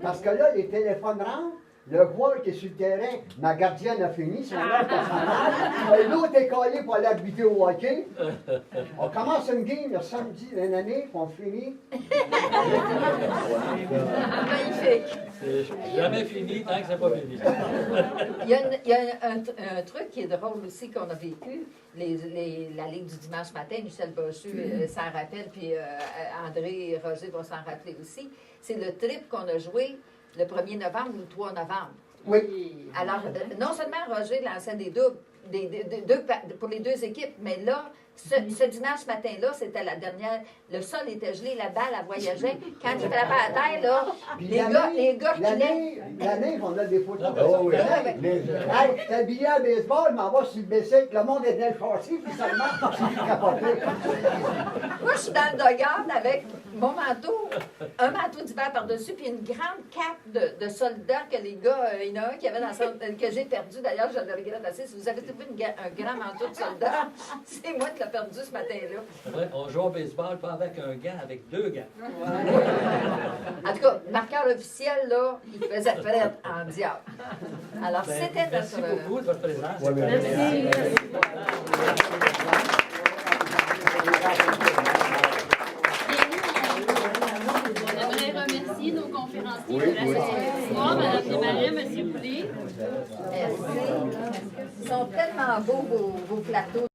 Parce que là, les téléphones rentrent, le joueur qui est sur le terrain, ma gardienne a fini, son heure personnage, l'autre est collé pour aller habiter au hockey. On commence une game le samedi d'une année, puis on finit. Magnifique. C'est jamais fini tant que c'est pas fini. Il y a un truc qui est drôle aussi qu'on a vécu. La Ligue du dimanche matin, Michel Bochu s'en rappelle, puis André et Roger vont s'en rappeler aussi. C'est le trip qu'on a joué le 1er novembre ou le 3 novembre. Oui. Alors, non seulement Roger lançait des doubles, pour les deux équipes. Mais là, ce dimanche matin-là, c'était la dernière. Le sol était gelé, la balle, elle voyageait. Quand il frappait à terre, là, les gars reculaient. L'année, on a des photos. Oh, oui. Hey, j'étais habillé à baseball, je m'en vais sur le bicycle, le monde était châssis, puis seulement, j'ai capoté. Moi, je suis dans le dugout avec mon manteau, un manteau d'hiver par-dessus, puis une grande cape de soldat que les gars, il y en a un qui avait dans son, que j'ai perdu. D'ailleurs, je le regrette assez. Si vous avez trouvé un grand manteau de soldat, c'est moi qui l'ai perdu ce matin-là. C'est vrai, on joue au baseball pas avec un gant, avec deux gants. En tout cas, marqueur officiel, là, il faisait frais en diable. Alors, c'était Merci notre... beaucoup de votre présence. Ouais, Merci. On aimerait remercier nos conférenciers de la session ce soir, Mme Desmarais, M. Boulay. Merci. Ils sont tellement beaux, vos plateaux.